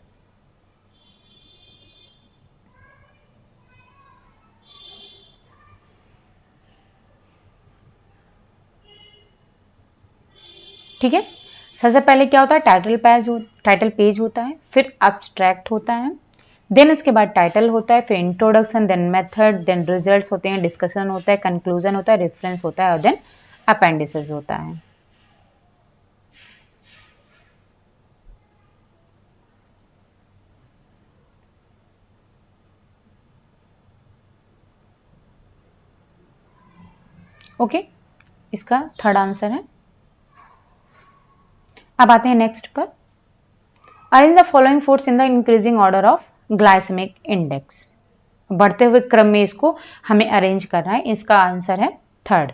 ठीक है, सबसे पहले क्या होता है? टाइटल पेज होता है, फिर एब्स्ट्रैक्ट होता है, देन उसके बाद टाइटल होता है, फिर introduction, then method, then results होते हैं, डिस्कशन होता है, कंक्लूजन होता है, रेफरेंस होता है, और देन अपेंडिसेस होता है। ओके, इसका थर्ड आंसर है। अब आते हैं नेक्स्ट पर, arrange the following foods in the increasing order of glycaemic index. बढ़ते हुए क्रम में इसको हमें अरेंज करना है। इसका आंसर है थर्ड,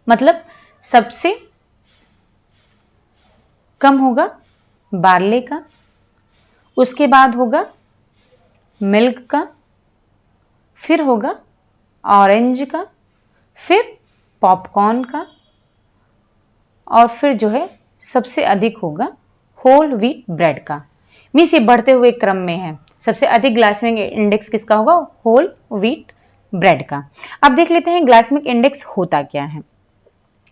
मतलब सबसे कम होगा बार्ले का, उसके बाद होगा मिल्क का, फिर होगा ऑरेंज का, फिर पॉपकॉर्न का, और फिर जो है सबसे अधिक होगा होल व्हीट ब्रेड का। मीन्स ये बढ़ते हुए क्रम में है। सबसे अधिक ग्लाइसेमिक इंडेक्स किसका होगा? होल व्हीट ब्रेड का। अब देख लेते हैं ग्लाइसेमिक इंडेक्स होता क्या है।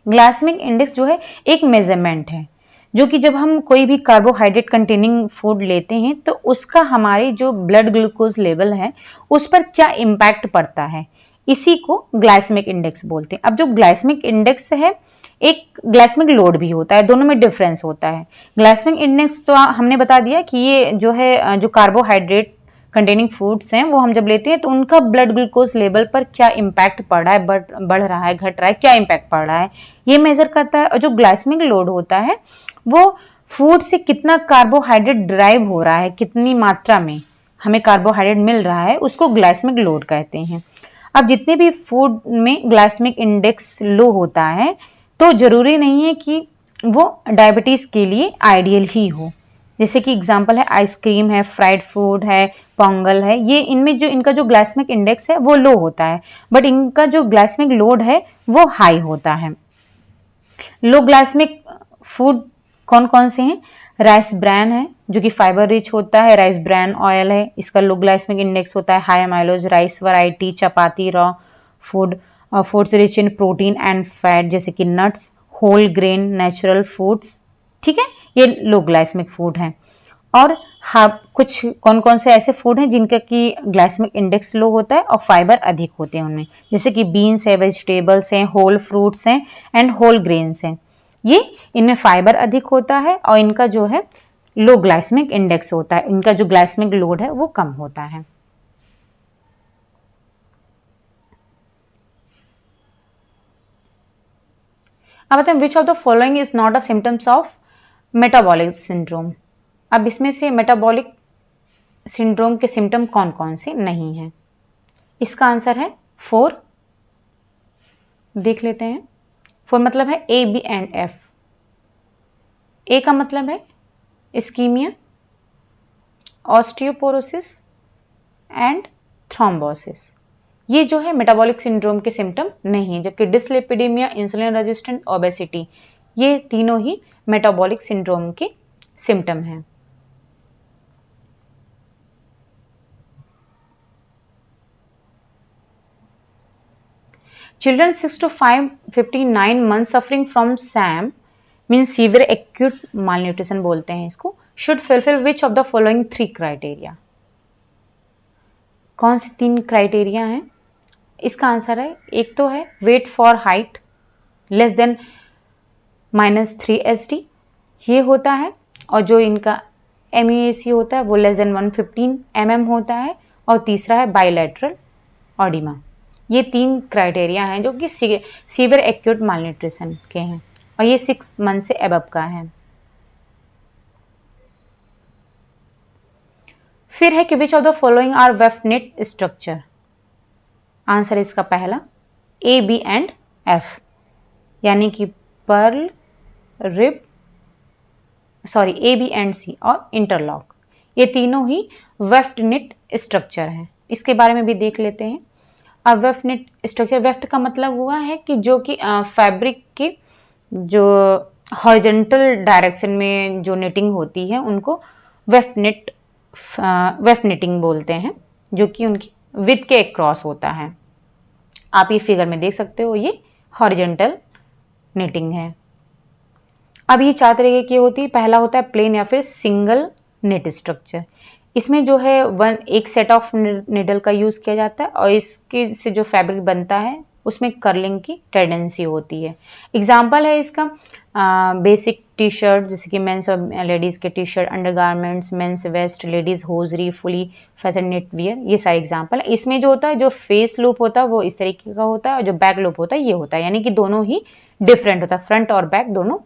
ग्लाइसेमिक इंडेक्स जो है एक मेजरमेंट है, जो कि जब हम कोई भी कार्बोहाइड्रेट कंटेनिंग फूड लेते हैं तो उसका हमारी जो ब्लड ग्लूकोज लेवल है उस पर क्या इम्पैक्ट पड़ता है, इसी को ग्लाइसेमिक इंडेक्स बोलते हैं। अब जो ग्लाइसेमिक इंडेक्स है, एक ग्लाइसेमिक लोड भी होता है, दोनों में डिफरेंस होता है। ग्लाइसेमिक इंडेक्स तो हमने बता दिया कि ये जो है जो कार्बोहाइड्रेट कंटेनिंग फूड्स हैं वो हम जब लेते हैं तो उनका ब्लड ग्लूकोज लेवल पर क्या इम्पैक्ट पड़ रहा है, बढ़ रहा है, घट रहा है, क्या इम्पैक्ट पड़ रहा है, ये मेजर करता है। और जो ग्लाइसेमिक लोड होता है वो फूड से कितना कार्बोहाइड्रेट ड्राइव हो रहा है, कितनी मात्रा में हमें कार्बोहाइड्रेट मिल रहा है, उसको ग्लाइसेमिक लोड कहते हैं। अब जितने भी फूड में ग्लाइसेमिक इंडेक्स लो होता है तो जरूरी नहीं है कि वो डायबिटीज के लिए आइडियल ही हो। जैसे कि एग्जांपल है आइसक्रीम है, फ्राइड फूड है, पोंगल है, ये इनमें जो इनका जो ग्लाइसेमिक इंडेक्स है वो लो होता है, बट इनका जो ग्लाइसेमिक लोड है वो हाई होता है। लो ग्लाइसेमिक फूड कौन कौन से हैं? राइस ब्रैन है जो कि फाइबर रिच होता है, राइस ब्रैन ऑयल है, इसका लो ग्लाइसेमिक इंडेक्स होता है, high amylose rice variety, chapati, raw food, foods rich in protein and fat जैसे कि nuts, whole grain, natural foods. ठीक है, ये लो ग्लाइसेमिक फूड है। और हाँ, कुछ कौन कौन से ऐसे फूड हैं जिनका कि ग्लाइसेमिक इंडेक्स लो होता है और फाइबर अधिक होते हैं उनमें, जैसे कि बीन्स है, वेजिटेबल्स हैं, होल फ्रूट्स हैं एंड होल ग्रेन्स हैं। ये इनमें फाइबर अधिक होता है और इनका जो है लो ग्लाइसेमिक इंडेक्स होता है, इनका जो ग्लाइसेमिक लोड है वो कम होता है। अब बताएं विच of the following is not a symptoms of metabolic syndrome. अब इसमें से मेटाबॉलिक सिंड्रोम के सिम्टम कौन कौन से नहीं हैं? इसका आंसर है 4। देख लेते हैं। 4 मतलब है ए, बी एंड एफ। ए का मतलब है इस्कीमिया, ऑस्टियोपोरोसिस एंड थ्रोम्बोसिस। ये जो है मेटाबॉलिक सिंड्रोम के सिम्टम नहीं, जबकि डिसलिपिडीमिया, इंसुलिन रेजिस्टेंट, ओबेसिटी, ये तीनों ही मेटाबॉलिक सिंड्रोम के सिम्टम हैं। Children 6 to 59 months suffering from SAM means severe acute malnutrition बोलते हैं इसको, should fulfill which of the following 3 criteria? कौन से 3 क्राइटेरिया हैं? इसका आंसर है, एक तो है weight for height less than -3 SD, ये होता है, और जो इनका MEAC होता है वो लेस देन 115 mm होता है, और तीसरा है बाइलेटरल ऑडिमा। ये 3 क्राइटेरिया हैं जो कि सीवियर एक्यूट मालन्यूट्रिशन के हैं, और ये 6 मंथ से अबव का है। फिर है कि which of the following are weft knit structure. Answer इसका पहला A, B एंड F, यानी कि purl, rib, sorry A, B and C और इंटरलॉक, ये तीनों ही वेफ्ट नेट स्ट्रक्चर हैं। इसके बारे में भी देख लेते हैं। अब वेफ्ट नेट स्ट्रक्चर, वेफ्ट का मतलब हुआ है कि जो कि फैब्रिक के जो हॉरिजॉन्टल डायरेक्शन में जो नेटिंग होती है उनको वेफ्ट नेटिंग बोलते हैं, जो कि उनकी विथ के क्रॉस होता है। आप ये फिगर में देख सकते हो, ये हॉरिजॉन्टल नेटिंग है। अब ये 4 तरीके की होती है। पहला होता है प्लेन या फिर सिंगल नेट स्ट्रक्चर। इसमें जो है एक सेट ऑफ निडल का यूज किया जाता है, और इसके से जो फैब्रिक बनता है उसमें कर्लिंग की टेंडेंसी होती है। एग्जाम्पल है इसका बेसिक टी शर्ट, जैसे कि मेंस और लेडीज के T shirt, undergarments, men's vest, ladies hosiery, fully fashion knitwear, ये सारे एग्जाम्पल है। इसमें जो होता है, जो फेस लूप होता है वो इस तरीके का होता है, और जो बैक लूप होता है ये होता है, यानी कि दोनों ही डिफरेंट होता है, फ्रंट और बैक दोनों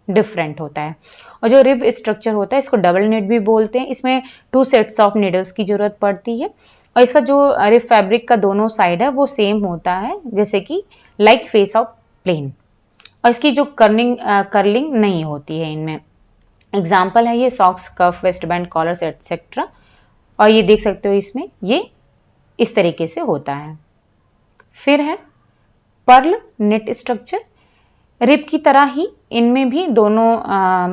डिफरेंट होता है। और जो रिब स्ट्रक्चर होता है इसको डबल नेट भी बोलते हैं। इसमें 2 सेट्स ऑफ नीडल्स की जरूरत पड़ती है, और इसका जो रिब फैब्रिक का दोनों साइड है वो सेम होता है, जैसे कि लाइक फेस ऑफ प्लेन, और इसकी जो कर्लिंग नहीं होती है इनमें। एग्जाम्पल है ये सॉक्स, कफ, वेस्ट बैंड, कॉलर्स एटसेट्रा, और ये देख सकते हो इसमें ये इस तरीके से होता है। फिर है पर्ल नेट स्ट्रक्चर। रिब की तरह ही इनमें भी दोनों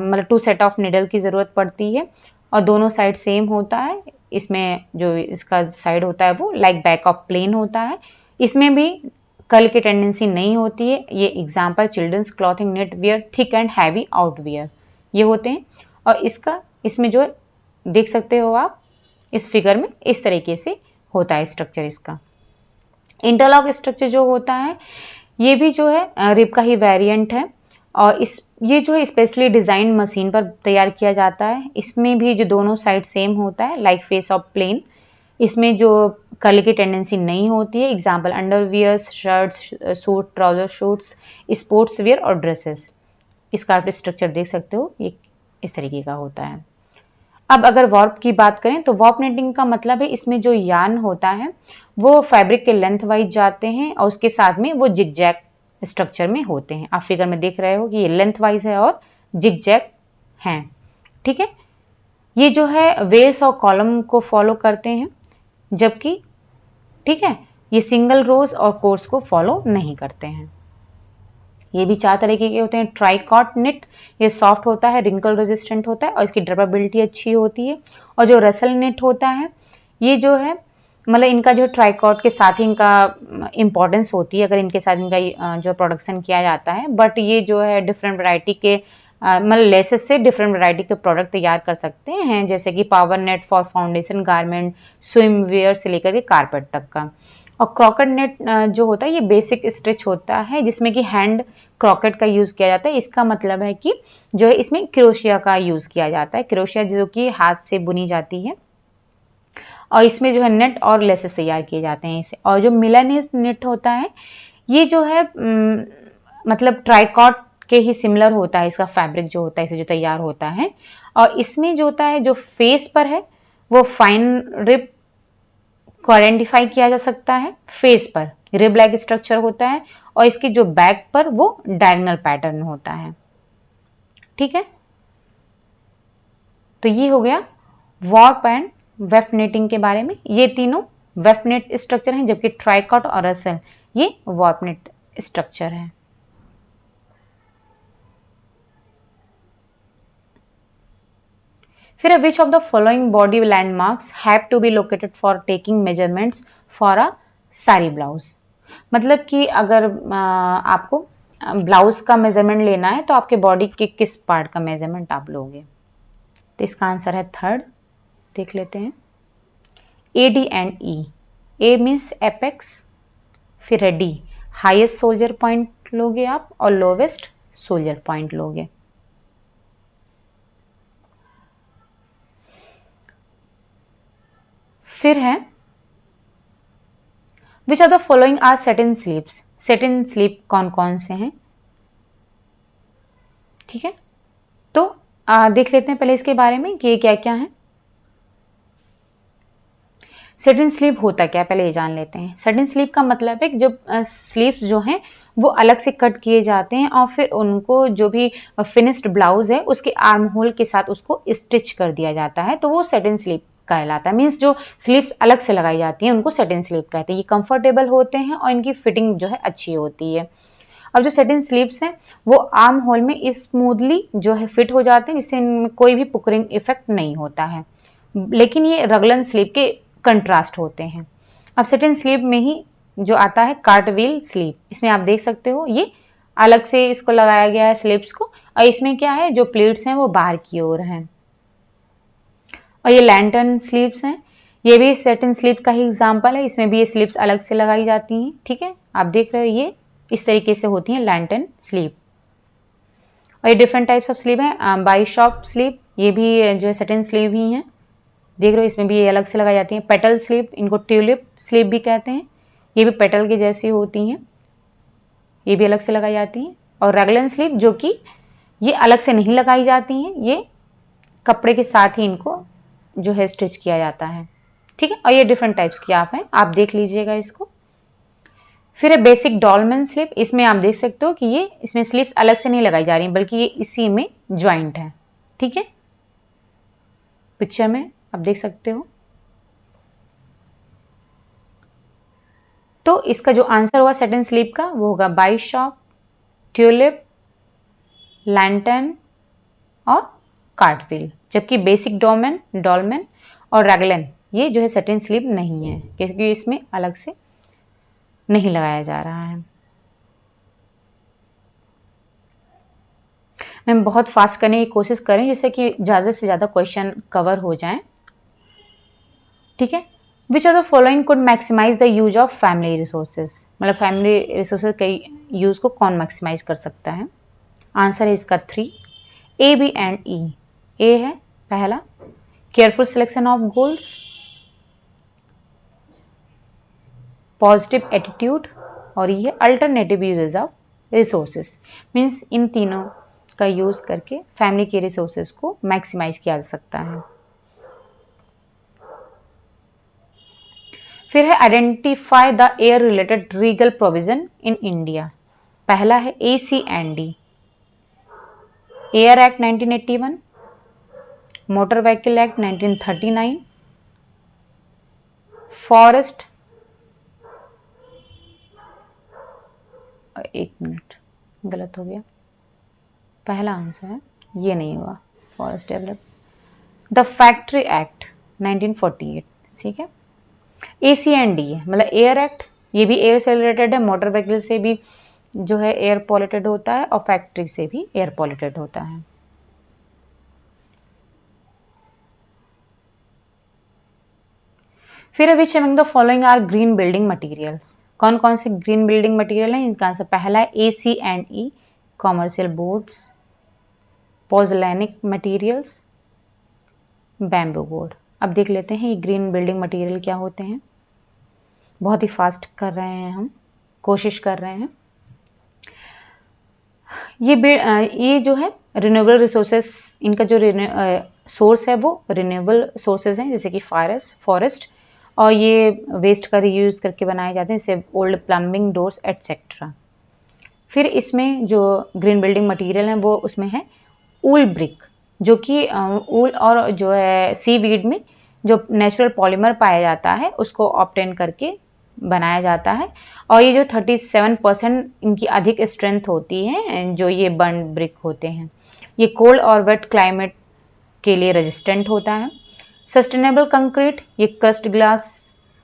मतलब 2 सेट ऑफ निडल की जरूरत पड़ती है, और दोनों साइड सेम होता है। इसमें जो इसका साइड होता है वो लाइक बैक ऑफ प्लेन होता है। इसमें भी कर्ल की टेंडेंसी नहीं होती है। ये example children's clothing, night wear, thick and heavy outerwear, ये होते हैं। और इसमें जो देख सकते हो आप इस फिगर में, इस तरीके से होता है स्ट्रक्चर इसका। इंटरलॉक स्ट्रक्चर जो होता है ये भी जो है रिब का ही वेरिएंट है, और ये जो है स्पेशली डिजाइन मशीन पर तैयार किया जाता है। इसमें भी जो दोनों साइड सेम होता है लाइक फेस ऑफ प्लेन। इसमें जो कर्ल की टेंडेंसी नहीं होती है। Example underwears, shirts, suit, trouser shoots, sports wear और ड्रेसेस। इसका आप स्ट्रक्चर देख सकते हो, ये इस तरीके का होता है। अब अगर वॉर्प की बात करें तो वॉर्प नेटिंग का मतलब है इसमें जो यार्न होता है वो फैब्रिक के लेंथ वाइज जाते हैं, और उसके साथ में वो जिगजैग स्ट्रक्चर में होते हैं। आप फिगर में देख रहे हो कि ये लेंथ वाइज है और जिगजैग हैं, ठीक है। ये जो है वेल्स और कॉलम को फॉलो करते हैं, जबकि ठीक है ये सिंगल रोज और कोर्स को फॉलो नहीं करते हैं। ये भी 4 तरीके के होते हैं। ट्राइकॉट नेट, ये सॉफ्ट होता है, रिंकल रेजिस्टेंट होता है, और इसकी ड्यूरेबिलिटी अच्छी होती है। और जो रसल नेट होता है ये जो है मतलब इनका जो ट्राइकॉट के साथ ही इनका इंपॉर्टेंस होती है, अगर इनके साथ इनका जो प्रोडक्शन किया जाता है, बट ये जो है डिफरेंट वैरायटी के मतलब लेसेस से डिफरेंट वैरायटी के प्रोडक्ट तैयार कर सकते हैं, जैसे कि power net for foundation garment, swimwear से लेकर के कारपेट तक का। और क्रॉकेट नेट जो होता है ये बेसिक स्टिच होता है, जिसमें कि हैंड क्रॉकेट का यूज किया जाता है। इसका मतलब है कि जो है इसमें क्रोशिया का यूज किया जाता है, क्रोशिया जो कि हाथ से बुनी जाती है, और इसमें जो है नेट और लेसेस तैयार किए जाते हैं इसे। और जो मिलानीज नेट होता है ये जो है मतलब ट्राइकॉट के ही सिमिलर होता है, इसका फैब्रिक जो होता है इसे जो तैयार होता है। और इसमें जो होता है जो फेस पर है वो फाइन रिब को आइडेंटिफाई किया जा सकता है, फेस पर रिब लाइक स्ट्रक्चर होता है, और इसकी जो बैक पर वो डायगोनल पैटर्न होता है। ठीक है, तो ये हो गया वॉर्प एंड वेफ्ट नेटिंग के बारे में। ये तीनों वेफ्ट नेट स्ट्रक्चर हैं, जबकि ट्राइकॉट और रसल ये वॉर्प नेट स्ट्रक्चर है। फिर which of the following body landmarks have to be located for taking measurements for a sari blouse. मतलब कि अगर आपको ब्लाउज का मेजरमेंट लेना है तो आपके बॉडी के किस पार्ट का मेजरमेंट आप लोगे? तो इसका आंसर है थर्ड, देख लेते हैं, A D and E. A means apex, फिर है डी हाईएस्ट सोल्जर पॉइंट लोगे आप, और लोवेस्ट सोल्जर पॉइंट लोगे। फिर है which of the following are set in sleeves. Set in sleeve कौन कौन से हैं? ठीक है, तो देख लेते हैं पहले इसके बारे में कि ये क्या क्या है। सेटिन स्लीव होता क्या है पहले ये जान लेते हैं। सेटिन स्लीव का मतलब है कि जब स्लीव्स जो हैं वो अलग से कट किए जाते हैं और फिर उनको जो भी फिनिश्ड ब्लाउज है उसके आर्म होल के साथ उसको स्टिच कर दिया जाता है, तो वो सेटिन स्लीव कहलाता है। मीन्स जो स्लीव्स अलग से लगाई जाती हैं उनको सेटिन स्लीव कहते हैं। ये कंफर्टेबल होते हैं और इनकी फिटिंग जो है अच्छी होती है। अब जो सेटिन स्लीव्स हैं वो आर्म होल में स्मूथली जो है फिट हो जाते हैं, जिससे इनमें कोई भी पुकरिंग इफेक्ट नहीं होता है, लेकिन ये रगलन स्लीव के कंट्रास्ट होते हैं। अब सेटिन स्लीव में ही जो आता है कार्टवील स्लीव, इसमें आप देख सकते हो ये अलग से इसको लगाया गया है स्लीव्स को, और इसमें क्या है जो प्लीट्स हैं वो बाहर की ओर हैं। और ये लैंटर्न स्लीव्स हैं, ये भी सेटिन स्लीव का ही एग्जाम्पल है, इसमें भी ये स्लीव्स अलग से लगाई जाती हैं। ठीक है, आप देख रहे हो ये इस तरीके से होती हैं लैंटर्न स्लीव। और ये डिफरेंट टाइप्स ऑफ स्लीव है। बाइशॉप स्लीव, ये भी जो है सेटिन स्लीव ही है, देख रहे हो इसमें भी ये अलग से लगाई जाती है। पेटल स्लीव, इनको ट्यूलिप स्लीव भी कहते हैं, ये भी पेटल के जैसी होती हैं, ये भी अलग से लगाई जाती हैं। और रगलन स्लीव जो कि ये अलग से नहीं लगाई जाती हैं, ये कपड़े के साथ ही इनको जो है स्टिच किया जाता है। ठीक है, और ये डिफरेंट टाइप्स की आप हैं, आप देख लीजिएगा इसको। फिर है बेसिक डॉलमेन स्लीव, इसमें आप देख सकते हो कि ये इसमें स्लीव्स अलग से नहीं लगाई जा रही बल्कि ये इसी में ज्वाइंट है। ठीक है, पिक्चर में आप देख सकते हो। तो इसका जो आंसर होगा सेटिन स्लीव का वो होगा बाइशॉप, ट्यूलिप, लैंटर्न और कार्टविल। जबकि बेसिक डॉलमेन और रैगलन ये जो है सेटिन स्लीव नहीं है, क्योंकि इसमें अलग से नहीं लगाया जा रहा है। मैं बहुत फास्ट करने की कोशिश करें जिससे कि ज़्यादा से ज़्यादा क्वेश्चन कवर हो जाएं। ठीक है, which of the following could maximise the use of family resources. मतलब फैमिली रिसोर्सेज के यूज को कौन मैक्सिमाइज कर सकता है? आंसर है इसका 3, ए बी एंड ई। ए है पहला careful selection of goals, positive attitude, और ये alternative uses of resources. Means in तीनों का यूज करके फैमिली के रिसोर्सेज को मैक्सिमाइज किया जा सकता है। फिर है identify the air related legal provision in India. पहला है ACND, air act 1981, motor vehicle act 1939, forest, एक मिनट गलत हो गया, पहला आंसर है ये नहीं हुआ, forest develop, the factory act 1948। ठीक है, ACND है मतलब एयर एक्ट, ये भी एयर से रिलेटेड है, मोटर व्हीकल से भी जो है एयर पॉल्यूटेड होता है और फैक्ट्री से भी एयर पॉल्यूटेड होता है। फिर which among the following are green building materials, कौन कौन से ग्रीन बिल्डिंग मटेरियल हैं? इनका आंसर पहला है ACNE, commercial boards, pozzolanic materials, bamboo board. अब देख लेते हैं ये ग्रीन बिल्डिंग मटेरियल क्या होते हैं। बहुत ही फास्ट कर रहे हैं, हम कोशिश कर रहे हैं। ये जो है रिन्यूएबल रिसोर्सेस, इनका जो सोर्स है वो रिन्यूएबल सोर्सेज हैं, जैसे कि फॉरेस्ट, और ये वेस्ट का रीयूज करके बनाए जाते हैं, जैसे ओल्ड प्लम्बिंग डोर्स एटसेट्रा। फिर इसमें जो ग्रीन बिल्डिंग मटेरियल है वो उसमें है ऊल ब्रिक, जो कि ऊल और जो है सीवीड में जो नेचुरल पॉलीमर पाया जाता है उसको ऑब्टेन करके बनाया जाता है। और ये जो 37% इनकी अधिक स्ट्रेंथ होती है, जो ये बर्न ब्रिक होते हैं, ये कोल्ड और वेट क्लाइमेट के लिए रेजिस्टेंट होता है। सस्टेनेबल कंक्रीट, ये क्रस्ट ग्लास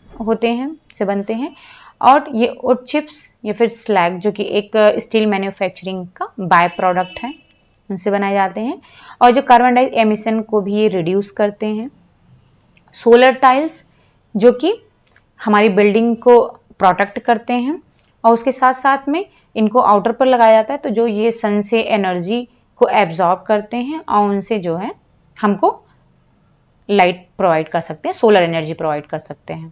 होते हैं से बनते हैं, और ये वुड चिप्स या फिर स्लैग, जो कि एक स्टील मैन्युफैक्चरिंग का बाय प्रोडक्ट है, उनसे बनाए जाते हैं, और जो कार्बन डाइऑक्साइड एमिशन को भी ये रिड्यूस करते हैं। सोलर टाइल्स, जो कि हमारी बिल्डिंग को प्रोटेक्ट करते हैं, और उसके साथ साथ में इनको आउटर पर लगाया जाता है, तो जो ये सन से एनर्जी को एब्जॉर्ब करते हैं और उनसे जो है हमको लाइट प्रोवाइड कर सकते हैं, सोलर एनर्जी प्रोवाइड कर सकते हैं।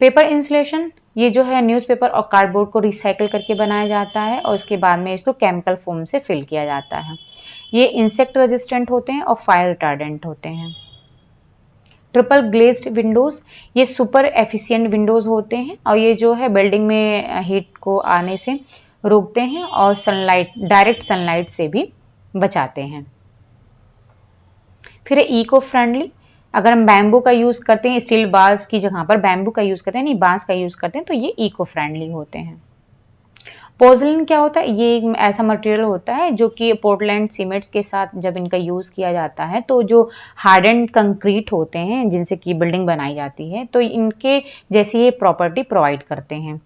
पेपर इंसुलेशन, ये जो है न्यूज़पेपर और कार्डबोर्ड को रिसाइकल करके बनाया जाता है और उसके बाद में इसको केमिकल फोम से फिल किया जाता है। ये इंसेक्ट रेजिस्टेंट होते हैं और फायर रिटार्डेंट होते हैं। ट्रिपल ग्लेज्ड विंडोज, ये सुपर एफिशिएंट विंडोज होते हैं और ये जो है बिल्डिंग में हीट को आने से रोकते हैं और डायरेक्ट सनलाइट से भी बचाते हैं। फिर इको फ्रेंडली, अगर हम बैम्बू का यूज करते हैं, स्टील बार्स की जगह पर बैम्बू का यूज करते हैं, नहीं बांस का यूज करते हैं, तो ये इको फ्रेंडली होते हैं। पोर्सलिन क्या होता है? ये एक ऐसा मटेरियल होता है जो कि पोर्टलैंड सीमेंट्स के साथ जब इनका यूज किया जाता है तो जो हार्डेंड कंक्रीट होते हैं जिनसे कि बिल्डिंग बनाई जाती है, तो इनके जैसी ये प्रॉपर्टी प्रोवाइड करते हैं।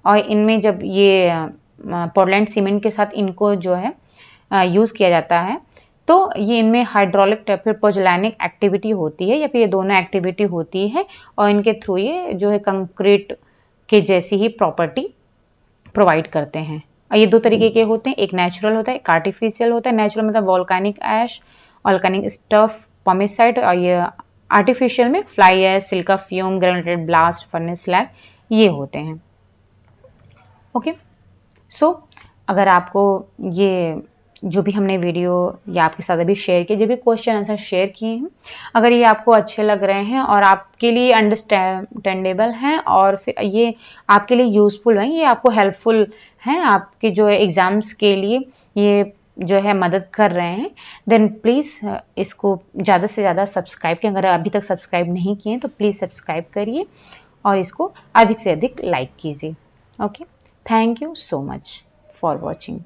और इनमें जब ये पोर्टलैंड सीमेंट के साथ इनको जो है यूज किया जाता है, तो ये इनमें हाइड्रोलिक या फिर पोज़ोलैनिक एक्टिविटी होती है, या फिर ये दोनों एक्टिविटी होती है, और इनके थ्रू ये जो है कंक्रीट के जैसी ही प्रॉपर्टी प्रोवाइड करते हैं। और ये दो तरीके के होते हैं, एक नेचुरल होता है, एक आर्टिफिशियल होता है। नेचुरल मतलब volcanic ash, volcanic stuff, pumicite, और ये आर्टिफिशियल में fly ash, silica fume, granulated blast, furnace slag, ये होते हैं। ओके, सो अगर आपको ये जो भी हमने वीडियो या आपके साथ अभी शेयर किए, जो भी क्वेश्चन आंसर शेयर किए हैं, अगर ये आपको अच्छे लग रहे हैं और आपके लिए अंडरस्टैंडेबल हैं और फिर ये आपके लिए यूजफुल हैं, ये आपको हेल्पफुल हैं आपके जो है एग्जाम्स के लिए, ये जो है मदद कर रहे हैं, देन प्लीज़ इसको ज़्यादा से ज़्यादा सब्सक्राइब करें। अगर अभी तक सब्सक्राइब नहीं किए तो प्लीज़ सब्सक्राइब करिए और इसको अधिक से अधिक लाइक कीजिए। Okay, thank you so much for watching.